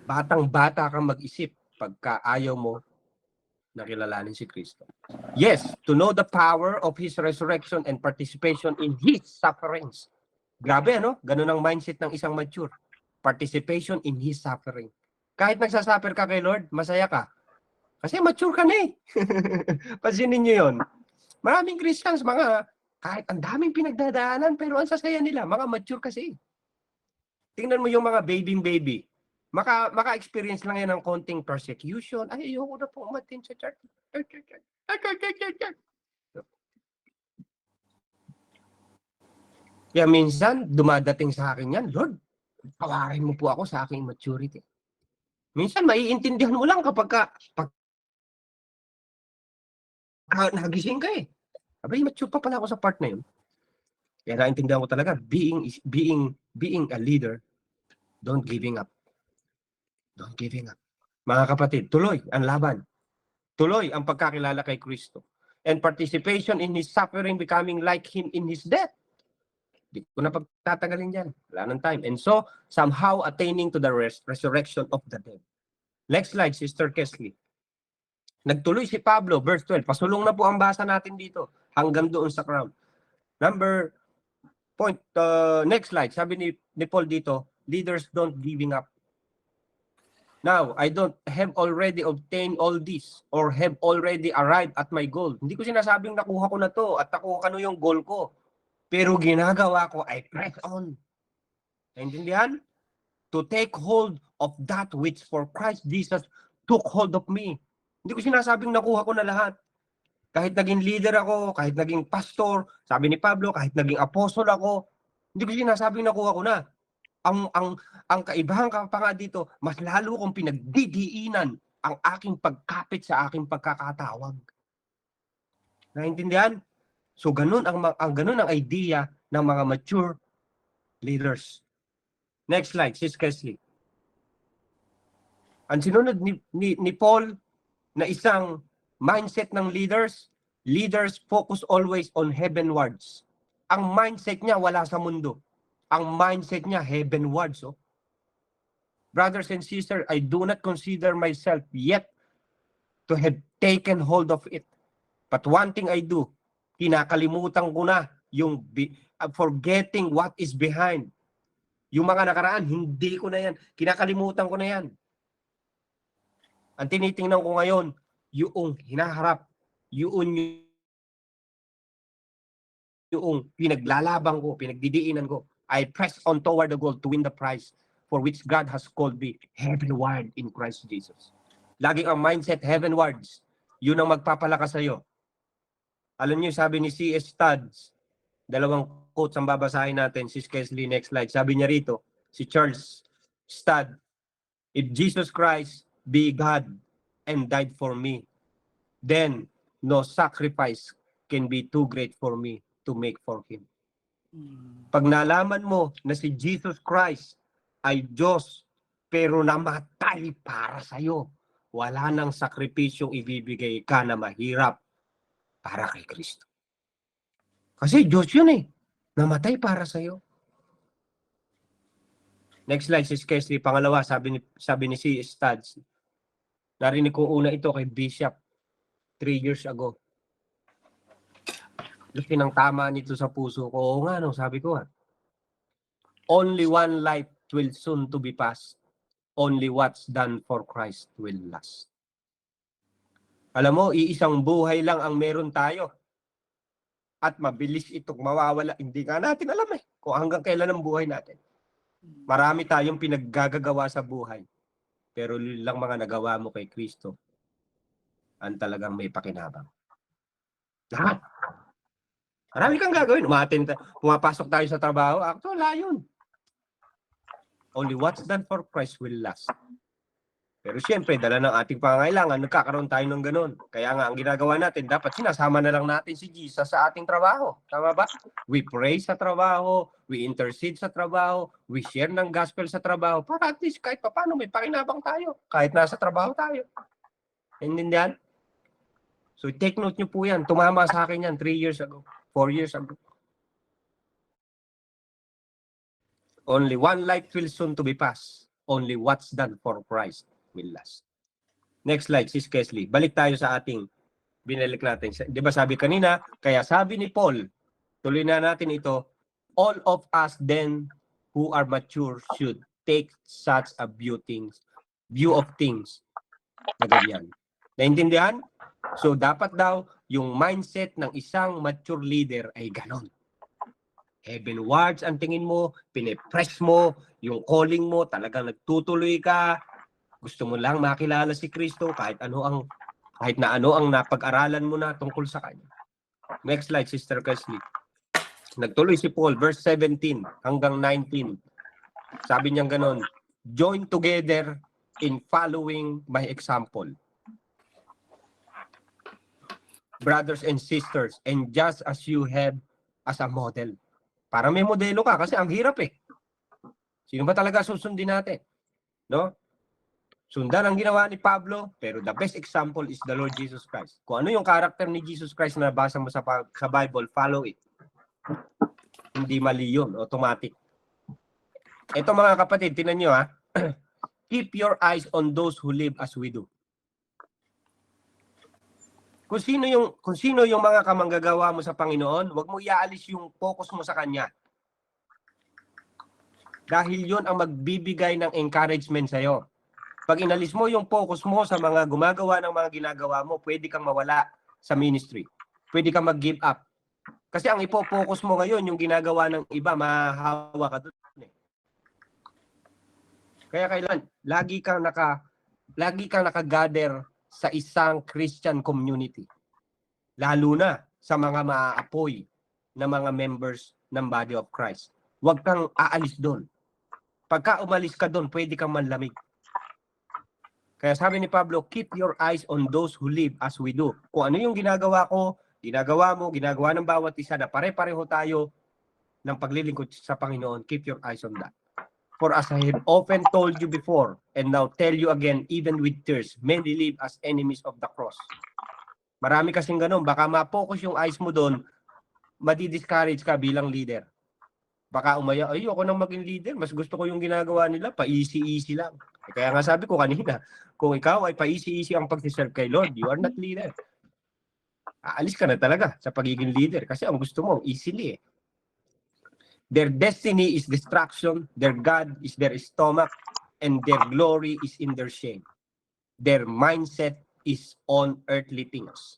Batang-bata kang mag-isip pagka ayaw mo na kilalanin si Kristo. Yes, to know the power of His resurrection and participation in His sufferings. Grabe, ano? Ganun ang mindset ng isang mature. Participation in His suffering. Kahit nagsasuffer ka kay Lord, masaya ka. Kasi mature ka na eh. Pansinin nyo yun. Maraming Christians, kahit ang daming pinagdadaanan, pero ang sasaya nila, mga mature kasi. Tingnan mo yung mga baby. Maka-experience lang yan ng konting persecution. Ay, ayoko na po umatin sa church. Kaya minsan, dumadating sa akin yan, Lord, pawarin mo po ako sa aking maturity. Minsan, maiintindihan mo lang kapag nagising ka eh. Abay, mature pa pala ako sa part na yun. Kaya naintindihan ko talaga, being a leader, don't giving up. Don't giving up. Mga kapatid, tuloy ang laban. Tuloy ang pagkakilala kay Kristo. And participation in His suffering, becoming like Him in His death. Di ko na pagtatagalin dyan. Wala nang time. And so, somehow attaining to the resurrection of the dead. Next slide, Sister Kesley. Nagtuloy si Pablo, verse 12. Pasulong na po ang basa natin dito. Hanggang doon sa crown. Next slide. Sabi ni Paul dito, leaders don't giving up. Now, I don't have already obtained all this or have already arrived at my goal. Hindi ko sinasabing nakuha ko na to at nakuha ko na yung goal ko. Pero ginagawa ko, I press on. Naintindihan? To take hold of that which for Christ Jesus took hold of me. Hindi ko sinasabing nakuha ko na lahat. Kahit naging leader ako, kahit naging pastor, sabi ni Pablo, kahit naging apostle ako, hindi ko sinasabing nakuha ko na. Ang kaibahan ka pa nga dito, mas lalo kong pinagdidiinan ang aking pagkapit sa aking pagkakatawag. Naintindihan? So ganun ang idea ng mga mature leaders. Next slide, Sis Kesley. Ang sinunod ni Paul na isang mindset ng leaders focus always on heavenwards. Ang mindset niya wala sa mundo. Ang mindset niya heavenwards. Oh. Brothers and sisters, I do not consider myself yet to have taken hold of it. But one thing I do, kinakalimutan ko na yung forgetting what is behind. Yung mga nakaraan, hindi ko na yan. Kinakalimutan ko na yan. Ang tinitingnan ko ngayon, yung hinaharap, yung pinaglalaban ko, pinagdidiinan ko. I press on toward the goal to win the prize for which God has called me heavenward in Christ Jesus. Laging ang mindset heavenwards, yun ang magpapalakas sa'yo. Alam niyo, sabi ni C.S. Studs, dalawang quotes ang babasahin natin, si Kesley, next slide. Sabi niya rito, si Charles Studd, if Jesus Christ be God and died for me, then no sacrifice can be too great for me to make for Him. Pag nalaman mo na si Jesus Christ ay Diyos, pero namatay para sa'yo, wala nang sakripisyong ibibigay ka na mahirap para kay Kristo. Kasi Diyos yun eh. Namatay para sa'yo. Next slide, si Kesley. Pangalawa, sabi ni C.S. Studs, narinig ko una ito kay Bishop 3 years ago. Laki ng tama nito sa puso ko. Oo nga, no, sabi ko. Only one life will soon to be passed. Only what's done for Christ will last. Alam mo, iisang buhay lang ang meron tayo. At mabilis itong mawawala. Hindi nga natin alam kung hanggang kailan ang buhay natin. Marami tayong pinaggagawa sa buhay. Pero lang mga nagawa mo kay Kristo ang talagang may pakinabang. Lahat. Marami kang gagawin. Pumapasok tayo sa trabaho. Actually, wala yun. Only what's done for Christ will last. Pero siyempre, dala ng ating pangangailangan, nagkakaroon tayo ng ganun. Kaya nga, ang ginagawa natin, dapat sinasama na lang natin si Jesus sa ating trabaho. Tama ba? We pray sa trabaho, we intercede sa trabaho, we share ng gospel sa trabaho, para at least kahit paano may pakinabang tayo. Kahit nasa trabaho tayo. Intindihan? So, take note nyo po yan. Tumama sa akin yan 3 years ago, 4 years ago. Only one life will soon to be passed. Only what's done for Christ will last. Next slide, Sis Kesley. Balik tayo sa ating binalik natin. Di ba sabi kanina, kaya sabi ni Paul, tuloy na natin ito, all of us then who are mature should take such a view of things na ganyan. Naintindihan? So dapat daw yung mindset ng isang mature leader ay ganon. Heavenwards ang tingin mo, pinipress mo, yung calling mo, talagang nagtutuloy ka, gusto mo lang makilala si Kristo kahit na ano ang napag-aralan mo na tungkol sa Kanya. Next slide, Sister Kesley. Nagtuloy si Paul, verse 17 hanggang 19. Sabi niya ganon, join together in following my example. Brothers and sisters, and just as you have as a model. Para may modelo ka kasi ang hirap Sino ba talaga susundin natin? No? Sundan ang ginawa ni Pablo, pero the best example is the Lord Jesus Christ. Kung ano yung character ni Jesus Christ na nabasa mo sa Bible, follow it. Hindi mali yun, automatic. Ito mga kapatid, tinan nyo keep your eyes on those who live as we do. Kung sino yung mga kamanggagawa mo sa Panginoon, huwag mo iaalis yung focus mo sa Kanya. Dahil yun ang magbibigay ng encouragement sa'yo. Pag inalis mo yung focus mo sa mga gumagawa ng mga ginagawa mo, pwede kang mawala sa ministry. Pwede kang mag-give up. Kasi ang ipo-focus mo ngayon, yung ginagawa ng iba, mahahawa ka doon. Kaya kailan, lagi kang naka-gather sa isang Christian community. Lalo na sa mga maaapoy na mga members ng Body of Christ. Huwag kang aalis doon. Pagka umalis ka doon, pwede kang manlamig. Kaya sabi ni Pablo, keep your eyes on those who live as we do. Kung ano yung ginagawa ko, ginagawa mo, ginagawa ng bawat isa na pare-pareho tayo ng paglilingkod sa Panginoon, keep your eyes on that. For as I have often told you before, and now tell you again, even with tears, many live as enemies of the cross. Marami kasing ganun. Baka ma-focus yung eyes mo doon, madi-discourage ka bilang leader. Baka umaya, ayoko nang maging leader. Mas gusto ko yung ginagawa nila, pa-easy-easy lang. Kaya nga sabi ko kanina, kung ikaw ay pa-easy-easy ang pag-serve kay Lord, you are not leader. aalis ka na talaga sa pagiging leader kasi ang gusto mo, easily eh. Their destiny is destruction, their God is their stomach, and their glory is in their shame. Their mindset is on earthly things.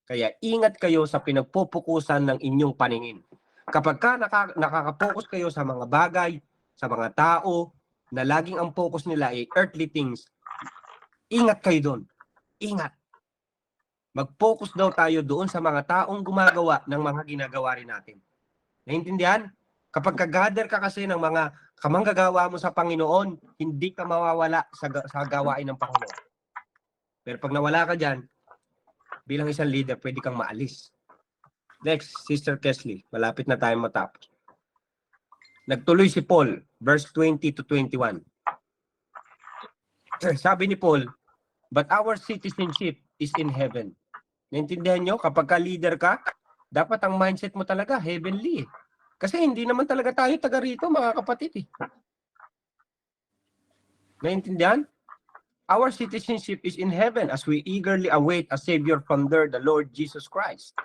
Kaya ingat kayo sa pinagpupukusan ng inyong paningin. Kapag ka nakaka-focus kayo sa mga bagay, sa mga tao, na laging ang focus nila ay earthly things, ingat kayo doon. Ingat. Mag-focus daw tayo doon sa mga taong gumagawa ng mga ginagawa rin natin. Naintindihan? Kapag ka-gather ka kasi ng mga kamanggagawa mo sa Panginoon, hindi ka mawawala sa gawain ng Panginoon. Pero pag nawala ka dyan, bilang isang leader, pwede kang maalis. Next, Sister Kesley. Malapit na tayo matapos. Nagtuloy si Paul, verse 20 to 21. Sabi ni Paul, but our citizenship is in heaven. Naintindihan nyo? Kapag ka-leader ka, dapat ang mindset mo talaga heavenly. Kasi hindi naman talaga tayo taga rito, mga kapatid. Naintindihan? Our citizenship is in heaven as we eagerly await a Savior from there, the Lord Jesus Christ,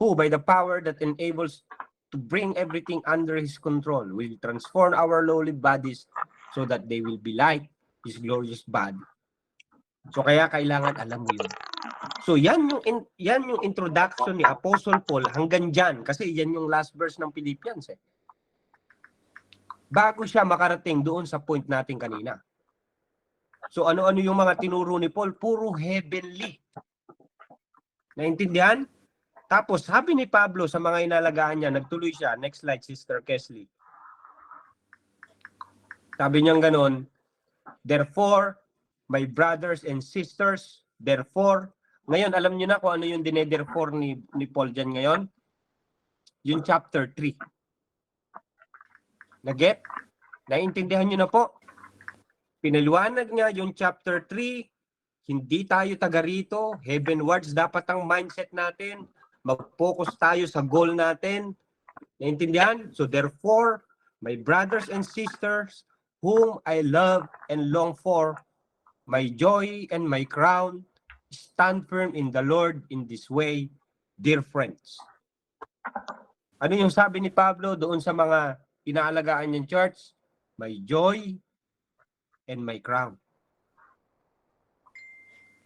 who by the power that enables to bring everything under His control will transform our lowly bodies so that they will be like His glorious body. So kaya kailangan alam mo yun. So yan yung introduction ni Apostle Paul hanggang dyan. Kasi yan yung last verse ng Philippians eh. Bago siya makarating doon sa point natin kanina. So ano-ano yung mga tinuro ni Paul? Puro heavenly. Naintindihan? Tapos sabi ni Pablo sa mga inalagaan niya, nagtuloy siya. Next slide, Sister Kesley. Sabi niyang ganon, therefore, my brothers and sisters, therefore, ngayon alam niyo na kung ano yung dinetherefore ni Paul dyan ngayon? Yung chapter 3. Naget? Naintindihan niyo na po? Pinaliwanag niya yung chapter 3, hindi tayo taga rito, heavenwards dapat ang mindset natin, mag-focus tayo sa goal natin. Naintindihan? So therefore, my brothers and sisters, whom I love and long for, my joy and my crown, stand firm in the Lord in this way, dear friends. Ano yung sabi ni Pablo doon sa mga inaalagaan niyang church? My joy and my crown.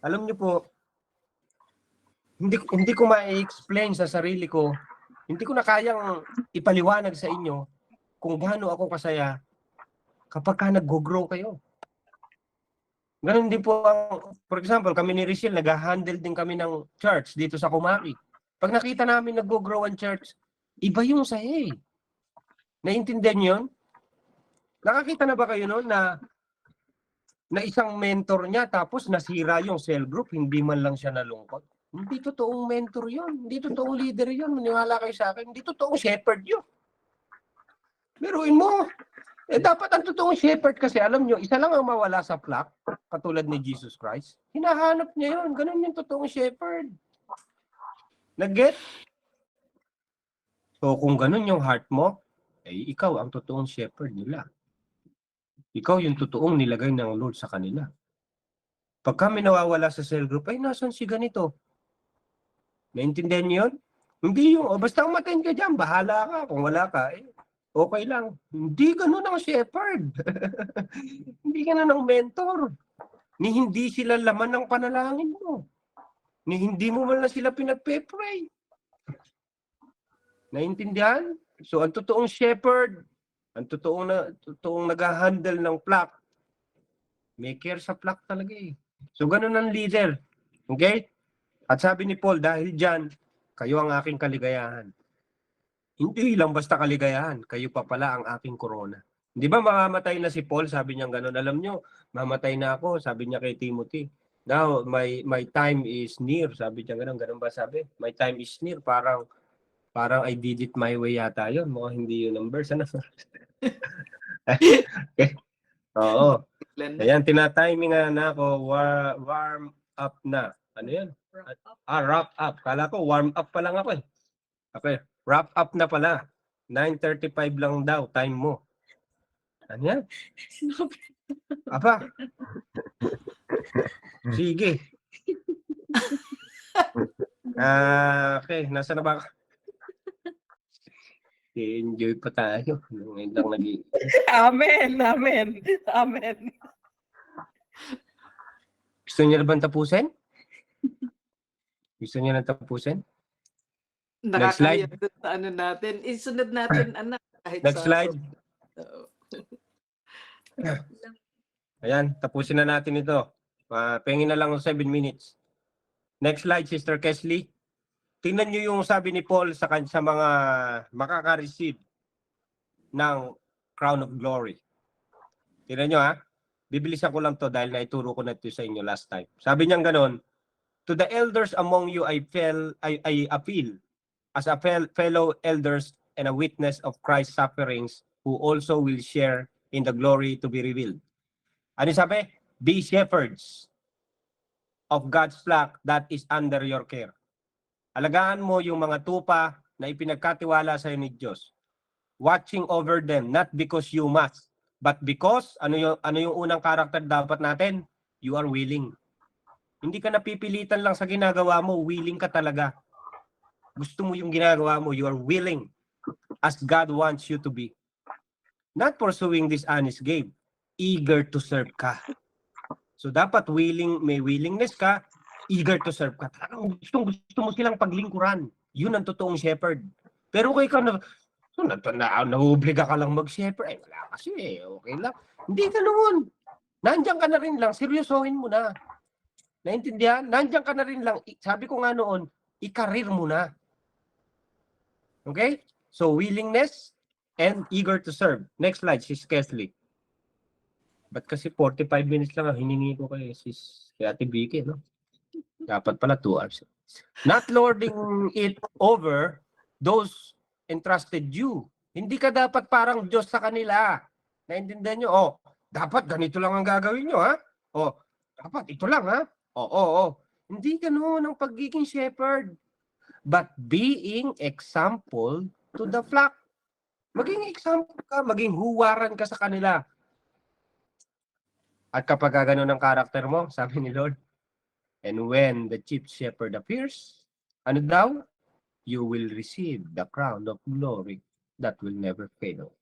Alam niyo po, hindi ko ma-explain sa sarili ko, hindi ko na kayang ipaliwanag sa inyo kung gaano ako kasaya kapag ka nag-grow kayo. Ganun din po ang, for example, kami ni Richelle, nag-handle din kami ng church dito sa Kumaki. Pag nakita namin nag-grow ang church, iba yung saya eh. Naintindihan niyo yun? Nakakita na ba kayo noon na isang mentor niya tapos nasira yung cell group, hindi man lang siya nalungkot? Hindi totoong mentor yun. Hindi totoong leader yun. Maniwala kayo sa akin. Hindi totoong shepherd yun. Biruin mo. Dapat ang totoong shepherd kasi, alam nyo, isa lang ang mawala sa flock, katulad ni Jesus Christ. Hinahanap niya yun. Ganun yung totoong shepherd. Nag-get? So kung ganun yung heart mo, ikaw ang totoong shepherd nila. Ikaw yung totoong nilagay ng Lord sa kanila. Pag kami nawawala sa cell group, nasan si ganito? Naintindihan niyo yun? Hindi yung, basta umaten ka dyan, bahala ka. Kung wala ka, okay lang. Hindi ganun ang shepherd. Hindi ganun ang mentor. Ni hindi sila laman ng panalangin mo. Ni hindi mo man lang sila pinagpe-pray. Naintindihan? So ang totoong shepherd, ang totoong nag-handle ng flock, may care sa flock talaga eh. So ganun ang leader. Okay? At sabi ni Paul, dahil dyan, kayo ang aking kaligayahan. Hindi lang basta kaligayahan, kayo pa pala ang aking korona. Di ba mamamatay na si Paul? Sabi niya gano'n. Alam nyo, mamatay na ako. Sabi niya kay Timothy. Now, my time is near. Sabi niya gano'n. Gano'n ba sabi? My time is near. Parang I did it my way yata yun. Mukhang hindi yun ang verse. Ano? Okay. Oo. Ayan, tinatimingan na ako. Warm up na. Ano yan? Wrap up. Kala ko, warm up pa lang ako eh. Okay. Wrap up na pala. 9:35 lang daw, time mo. Ano yan? Aba. Sige. Okay, nasa na ba? Enjoy pa tayo. Ngayon lang Amen, amen, amen. Gusto niyo na bang tapusin? Gusto niyo na tapusin? Next slide. Nakakahiya dun sa ano natin. Isunod natin, anak. Kahit Next slide. Oo. Ayan, tapusin na natin ito. Pengin na lang ng 7 minutes. Next slide, Sister Kesley. Tingnan niyo yung sabi ni Paul sa mga makaka-receive ng Crown of Glory. Tingnan niyo ha. Bibilisan ko lang to dahil naituro ko na ito sa inyo last time. Sabi niya gano'n, to the elders among you I appeal as a fellow elders and a witness of Christ's sufferings who also will share in the glory to be revealed. Ano sabi? Be shepherds of God's flock that is under your care. Alagaan mo yung mga tupa na ipinagkatiwala sa iyo ni Diyos. Watching over them, not because you must, but because, ano yung unang karakter dapat natin? You are willing. Hindi ka napipilitan lang sa ginagawa mo, willing ka talaga. Gusto mo yung ginagawa mo, you are willing as God wants you to be. Not pursuing this honest game, eager to serve ka. So dapat may willingness ka, eager to serve ka. Gusto mo silang paglingkuran. Yun ang totoong shepherd. Pero kung ikaw nahubliga ka lang mag-shepherd, wala kasi okay lang. Hindi ka noon. Nandiyan ka na rin lang, seryosohin mo na. Naintindihan? Nandiyan ka na rin lang. Sabi ko nga noon, ikarir mo na. Okay? So willingness and eager to serve. Next slide, Sis Kesley. Ba't kasi 45 minutes lang ang hiningi ko kay Ate Vicky, no? Dapat pala 2 hours. Not lording it over those entrusted you. Hindi ka dapat parang Diyos sa kanila. Naintindihan nyo? Oh, dapat ganito lang ang gagawin nyo, ha? Oh, dapat ito lang, ha? Oo. Hindi ganoon ang pagiging shepherd. But being example to the flock. Maging example ka, maging huwaran ka sa kanila. At kapag gano'n ang karakter mo, sabi ni Lord, and when the chief shepherd appears, ano daw? You will receive the crown of glory that will never fail.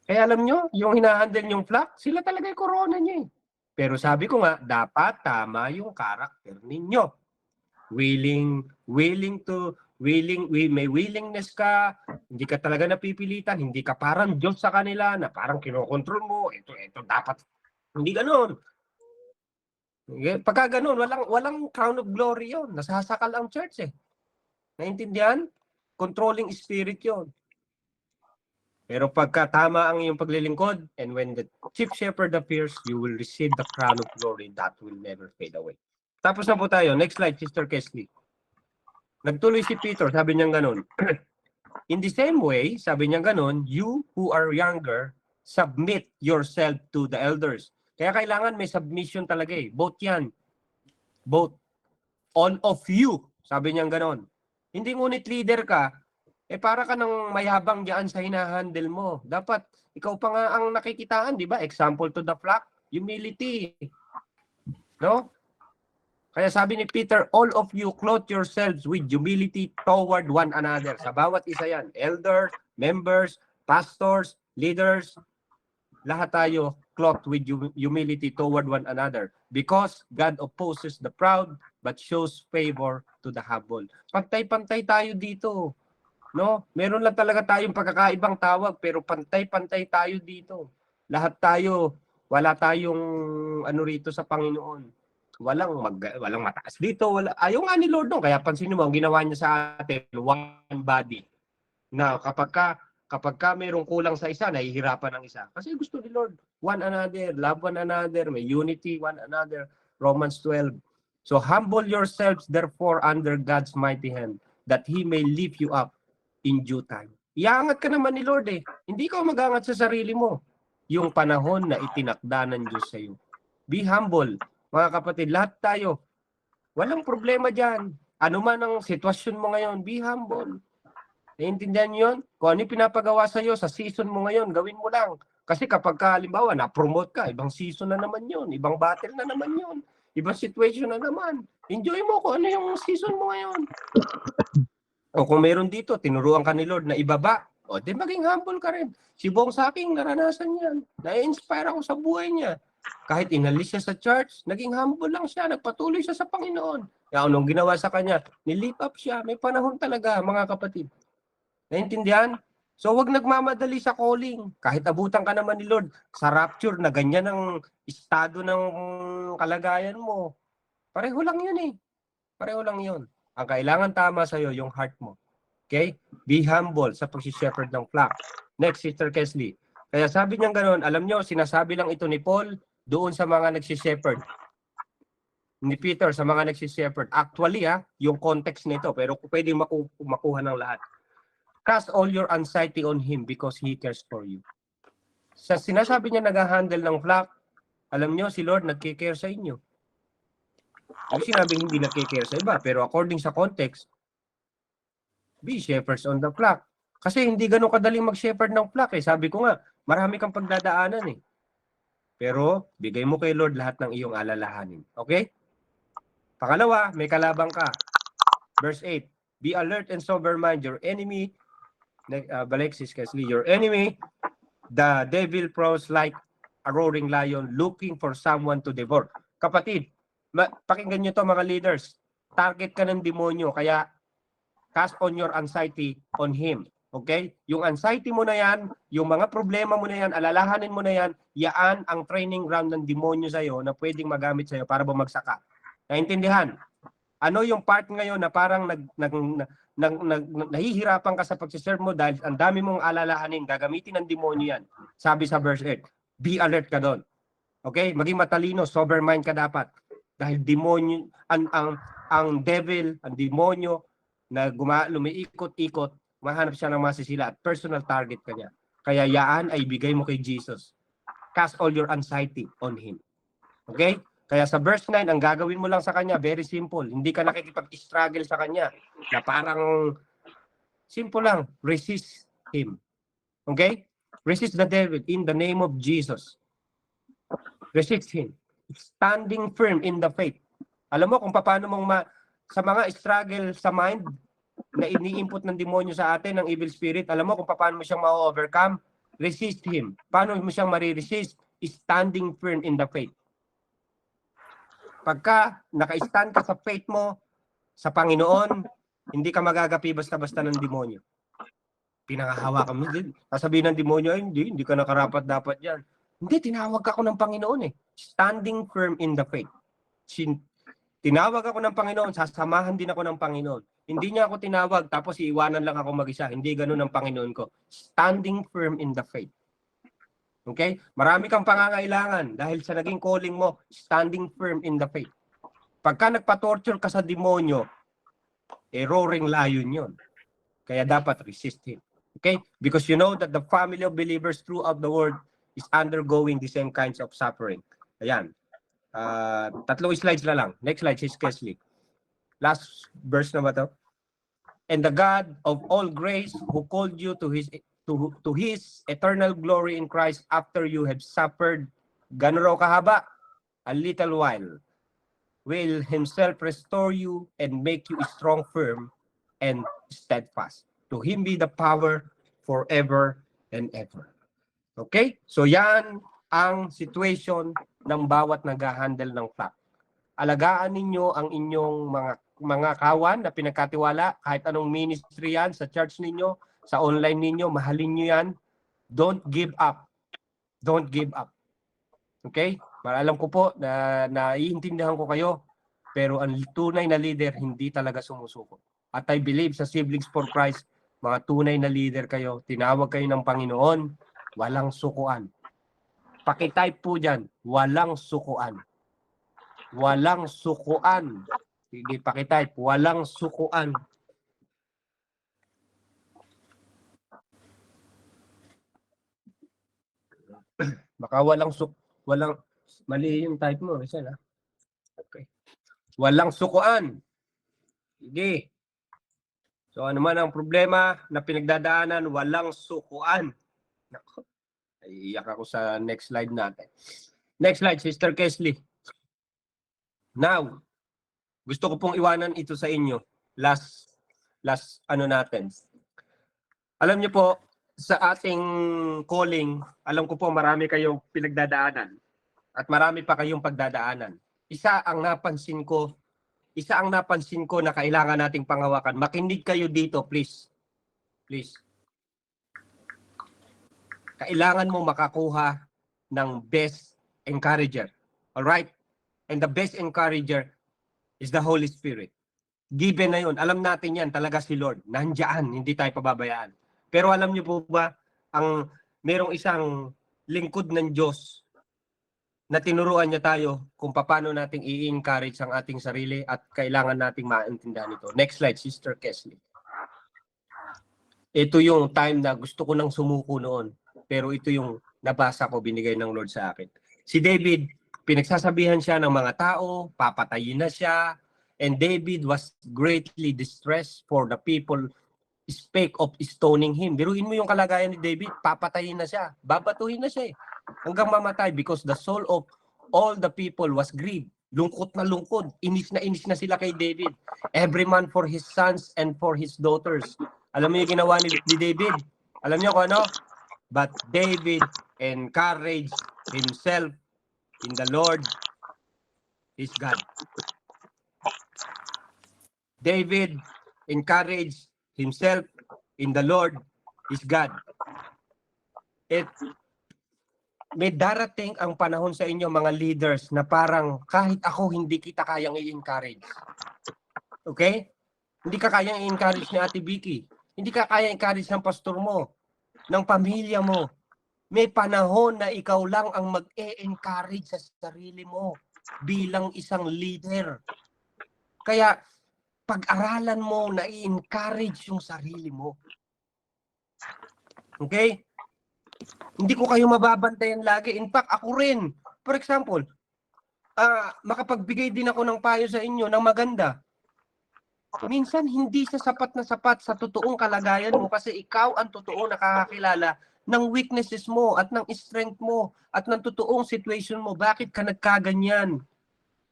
Kaya alam nyo, yung hinahandle yung flock, sila talaga yung corona niya eh. Pero sabi ko nga, dapat tama yung karakter ninyo. May willingness ka, hindi ka talaga napipilitan, hindi ka parang Diyos sa kanila na parang kinokontrol mo, ito dapat. Hindi ganoon. Pagka ganoon, walang crown of glory yon. Nasasakal ang church eh. Naintindihan? Controlling spirit yon. Pero pagka tama ang iyong paglilingkod, and when the chief shepherd appears, you will receive the crown of glory that will never fade away. Tapos na po tayo. Next slide, Sister Kesley. Nagtuloy si Peter, sabi niya ganun. In the same way, sabi niya ganun, you who are younger, submit yourself to the elders. Kaya kailangan may submission talaga eh. Both yan. Both. All of you. Sabi niya ganun. Hindi ngunit leader ka, para ka nang mayabang diyan sa hinahandle mo. Dapat, ikaw pa nga ang nakikitaan, di ba? Example to the flock, humility. No? Kaya sabi ni Peter, all of you clothe yourselves with humility toward one another. Sa bawat isa yan. Elders, members, pastors, leaders, lahat tayo clothed with humility toward one another. Because God opposes the proud, but shows favor to the humble. Pantay-pantay tayo dito. No? Meron lang talaga tayong pagkakaibang tawag, pero pantay-pantay tayo dito. Lahat tayo, wala tayong rito sa Panginoon. Walang mataas dito. Ayaw nga ni Lord doon. Kaya pansinin mo, ang ginawa niya sa atin, one body. Na kapag ka mayroong kulang sa isa, nahihirapan ng isa. Kasi gusto ni Lord, one another, love one another, may unity one another. Romans 12. So humble yourselves therefore under God's mighty hand, that He may lift you up in due time. Iangat ka naman ni Lord eh. Hindi ka magangat sa sarili mo. Yung panahon na itinakda ng Diyos sa iyo. Be humble. Mga kapatid, lahat tayo. Walang problema dyan. Ano man ang sitwasyon mo ngayon, be humble. Naiintindihan niyo yun? Kung ano yung pinapagawa sa iyo sa season mo ngayon, gawin mo lang. Kasi kapag halimbawa, na-promote ka, ibang season na naman yun. Ibang battle na naman yun. Ibang situation na naman. Enjoy mo kung ano yung season mo ngayon. O kung meron dito, tinuruan ka ni Lord na ibaba, o di maging humble ka rin. Si Bong sa akin, naranasan yan. Na-inspire ako sa buhay niya. Kahit inalis siya sa church, naging humble lang siya. Nagpatuloy siya sa Panginoon. Kaya anong ginawa sa kanya? Nilift up siya. May panahon talaga, mga kapatid. Naintindihan? So wag nagmamadali sa calling. Kahit abutan ka naman ni Lord sa rapture na ganyan ang estado ng kalagayan mo. Pareho lang yun eh. Pareho lang yun. Ang kailangan tama sa'yo, yung heart mo. Okay? Be humble sa pag-shepherd ng flock. Next, Sister Kesley. Kaya sabi niya gano'n, alam nyo, sinasabi lang ito ni Paul doon sa mga nagsi-shepherd. Ni Peter sa mga nagsi-shepherd. Actually, yung context nito, pero pwedeng makuha ng lahat. Cast all your anxiety on Him because He cares for you. Sa sinasabi niya nag-handle ng flock, alam nyo, si Lord nagkikare sa inyo. Yung sinabing hindi nagkikare sa iba, pero according sa context, be shepherds on the flock. Kasi hindi ganun kadaling mag-shepherd ng flock eh. Sabi ko nga, marami kang pagdadaanan eh. Pero, bigay mo kay Lord lahat ng iyong alalahanin. Okay? Pangalawa, may kalabang ka. Verse 8, be alert and sober mind. Your enemy, Balexis Kesley, your enemy, the devil prowls like a roaring lion looking for someone to devour. Kapatid, pakinggan nyo to mga leaders. Target ka ng demonyo, kaya cast on your anxiety on him. Okay? Yung anxiety mo na yan, yung mga problema mo na yan, alalahanin mo na yan, yaan ang training ground ng demonyo sa'yo na pwedeng magamit sa'yo para bumagsak ka. Naintindihan? Ano yung part ngayon na parang nahihirapan ka sa pagsiserve mo dahil ang dami mong alalahanin, gagamitin ng demonyo yan. Sabi sa verse 8, be alert ka doon. Okay? Maging matalino, sober mind ka dapat. Dahil demonyo, ang devil, ang demonyo, na lumiikot-ikot, mahanap siya ng masisila at personal target ka niya. Kaya yaan ay bigay mo kay Jesus. Cast all your anxiety on Him. Okay? Kaya sa verse 9, ang gagawin mo lang sa Kanya, very simple. Hindi ka nakikipag-struggle sa Kanya na parang simple lang, resist Him. Okay? Resist the devil in the name of Jesus. Resist Him. Standing firm in the faith. Alam mo kung paano mong sa mga struggle sa mind na ini-input ng demonyo sa atin, ng evil spirit, alam mo kung paano mo siyang ma-overcome? Resist him. Paano mo siyang mariresist? Standing firm in the faith. Pagka naka-stand ka sa faith mo, sa Panginoon, hindi ka magagapi basta-basta ng demonyo. Pinangahawakan mo din. Sasabihin ng demonyo, ay hindi ka nakarapat dapat yan. Hindi, tinawag ako ng Panginoon eh. Standing firm in the faith. Tinawag ako ng Panginoon, sasamahan din ako ng Panginoon. Hindi niya ako tinawag, tapos iiwanan lang ako mag-isa. Hindi ganun ang Panginoon ko. Standing firm in the faith. Okay? Marami kang pangangailangan dahil sa naging calling mo, standing firm in the faith. Pagka nagpa-torture ka sa demonyo, roaring lion yun. Kaya dapat resist him. Okay? Because you know that the family of believers throughout the world is undergoing the same kinds of suffering. Ayan. Tatlong slides na lang. Next slide, Sis Kesley. Last verse na ba to? And the God of all grace who called you to his eternal glory in Christ after you have suffered, gano'n raw kahaba, a little while, will Himself restore you and make you strong, firm, and steadfast. To Him be the power forever and ever. Okay? So yan ang situation ng bawat nag-handle ng flock. Alagaan ninyo ang inyong mga kawan na pinagkatiwala, kahit anong ministry yan, sa church ninyo, sa online ninyo, mahalin nyo yan. Don't give up. Don't give up. Okay? Alam ko po na naiintindihan ko kayo, pero ang tunay na leader hindi talaga sumusuko. At I believe sa Siblings for Christ, mga tunay na leader kayo, tinawag kayo ng Panginoon, walang sukuan. Pakitype po dyan, walang sukuan. Walang sukuan. Sige, pakitype, walang sukuan. Baka walang mali yung type mo, Rizal, ha? Okay. Walang sukuan. Sige. So ano man ang problema na pinagdadaanan, walang sukuan. Nako. Iiyak ako sa next slide natin. Next slide, Sister Kesley. Now, gusto ko pong iwanan ito sa inyo. Last ano natin. Alam niyo po, sa ating calling, alam ko po marami kayong pinagdadaanan at marami pa kayong pagdadaanan. Isa ang napansin ko na kailangan nating panghawakan. Makinig kayo dito, please. Please. Kailangan mo makakuha ng best encourager. All right? And the best encourager is the Holy Spirit. Given na yun. Alam natin yan, talaga si Lord. Nandiyan, hindi tayo pababayaan. Pero alam niyo po ba, merong isang lingkod ng Diyos na tinuruan niya tayo kung paano nating i-encourage ang ating sarili at kailangan nating maintindihan ito. Next slide, Sister Kesley. Ito yung time na gusto ko nang sumuko noon. Pero ito yung nabasa ko, binigay ng Lord sa akin. Si David, pinagsasabihan siya ng mga tao, papatayin na siya, and David was greatly distressed for the people spake of stoning him. Biruin mo yung kalagayan ni David, papatayin na siya, babatuhin na siya hanggang mamatay because the soul of all the people was grieved. Lungkot na lungkot, inis na sila kay David. Every man for his sons and for his daughters. Alam mo yung ginawa ni David? Alam niyo kung ano? But David encouraged himself in the Lord, his God. David encouraged himself in the Lord, his God. May darating ang panahon sa inyo, mga leaders, na parang kahit ako hindi kita kayang i-encourage. Okay? Hindi ka kayang i-encourage ni Ate Vicky. Hindi ka kayang i-encourage ng pastor mo, ng pamilya mo. May panahon na ikaw lang ang mag-e-encourage sa sarili mo bilang isang leader. Kaya, pag-aralan mo na i-encourage yung sarili mo. Okay? Hindi ko kayo mababantayan lagi. In fact, ako rin. For example, makapagbigay din ako ng payo sa inyo ng maganda. Minsan, hindi sa sapat na sapat sa totoong kalagayan mo kasi ikaw ang totoong nakakakilala ng weaknesses mo at ng strength mo at ng totoong situation mo. Bakit ka nagkaganyan?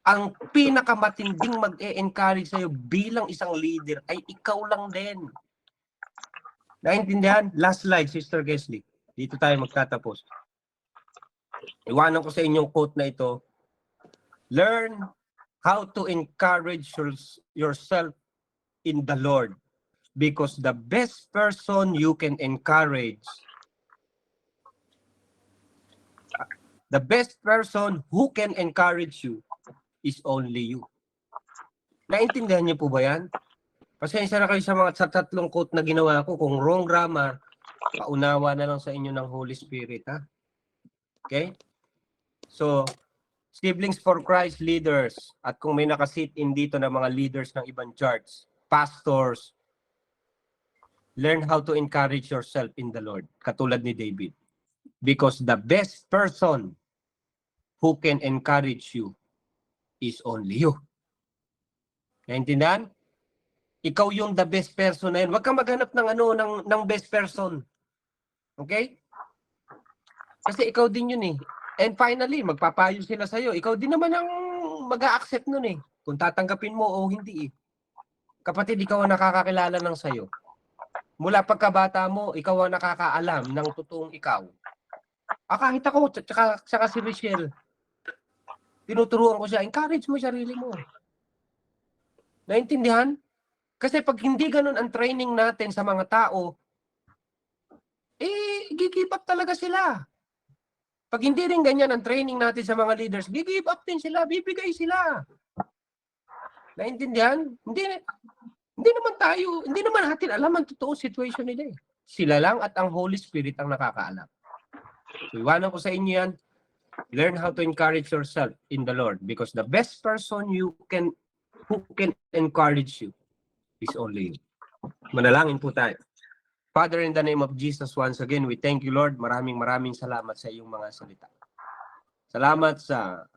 Ang pinakamatinding mag-e-encourage sa'yo bilang isang leader ay ikaw lang din. Naintindihan? Last slide, Sister Kesley. Dito tayo magtatapos. Iwanan ko sa inyong quote na ito. Learn how to encourage yourself in the Lord, because the best person you can encourage, the best person who can encourage you is only you. Naintindihan niyo po ba yan? Pasensya na kayo sa mga tatlong quote na ginawa ko. Kung wrong grammar, paunawa na lang sa inyo ng Holy Spirit, ha? Okay? So, Siblings for Christ leaders, at kung may nakasit in dito na mga leaders ng ibang church, pastors, learn how to encourage yourself in the Lord, katulad ni David. Because the best person who can encourage you is only you. Naintindihan? Ikaw yung the best person na yun. Huwag kang maghanap ng best person. Okay? Kasi ikaw din yun eh. And finally, magpapayo sila sa'yo. Ikaw din naman ang mag-a-accept nun eh. Kung tatanggapin mo o hindi eh. Kapatid, ikaw ang nakakakilala ng sa'yo. Mula pagkabata mo, ikaw ang nakakaalam ng totoong ikaw. Kahit ako, tsaka si Michelle, tinuturuan ko siya, encourage mo sarili mo. Naintindihan? Kasi pag hindi ganun ang training natin sa mga tao, give up talaga sila. Pag hindi rin ganyan ang training natin sa mga leaders, give up din sila, bibigay sila. Naintindihan? Hindi naman natin alam ang totoong situation nila eh. Sila lang at ang Holy Spirit ang nakakaalam. So, iwanan ko sa inyo yan. Learn how to encourage yourself in the Lord, because the best person who can encourage you is only you. Manalangin po tayo. Father, in the name of Jesus, once again, we thank you, Lord. Maraming salamat sa iyong mga salita. Salamat sa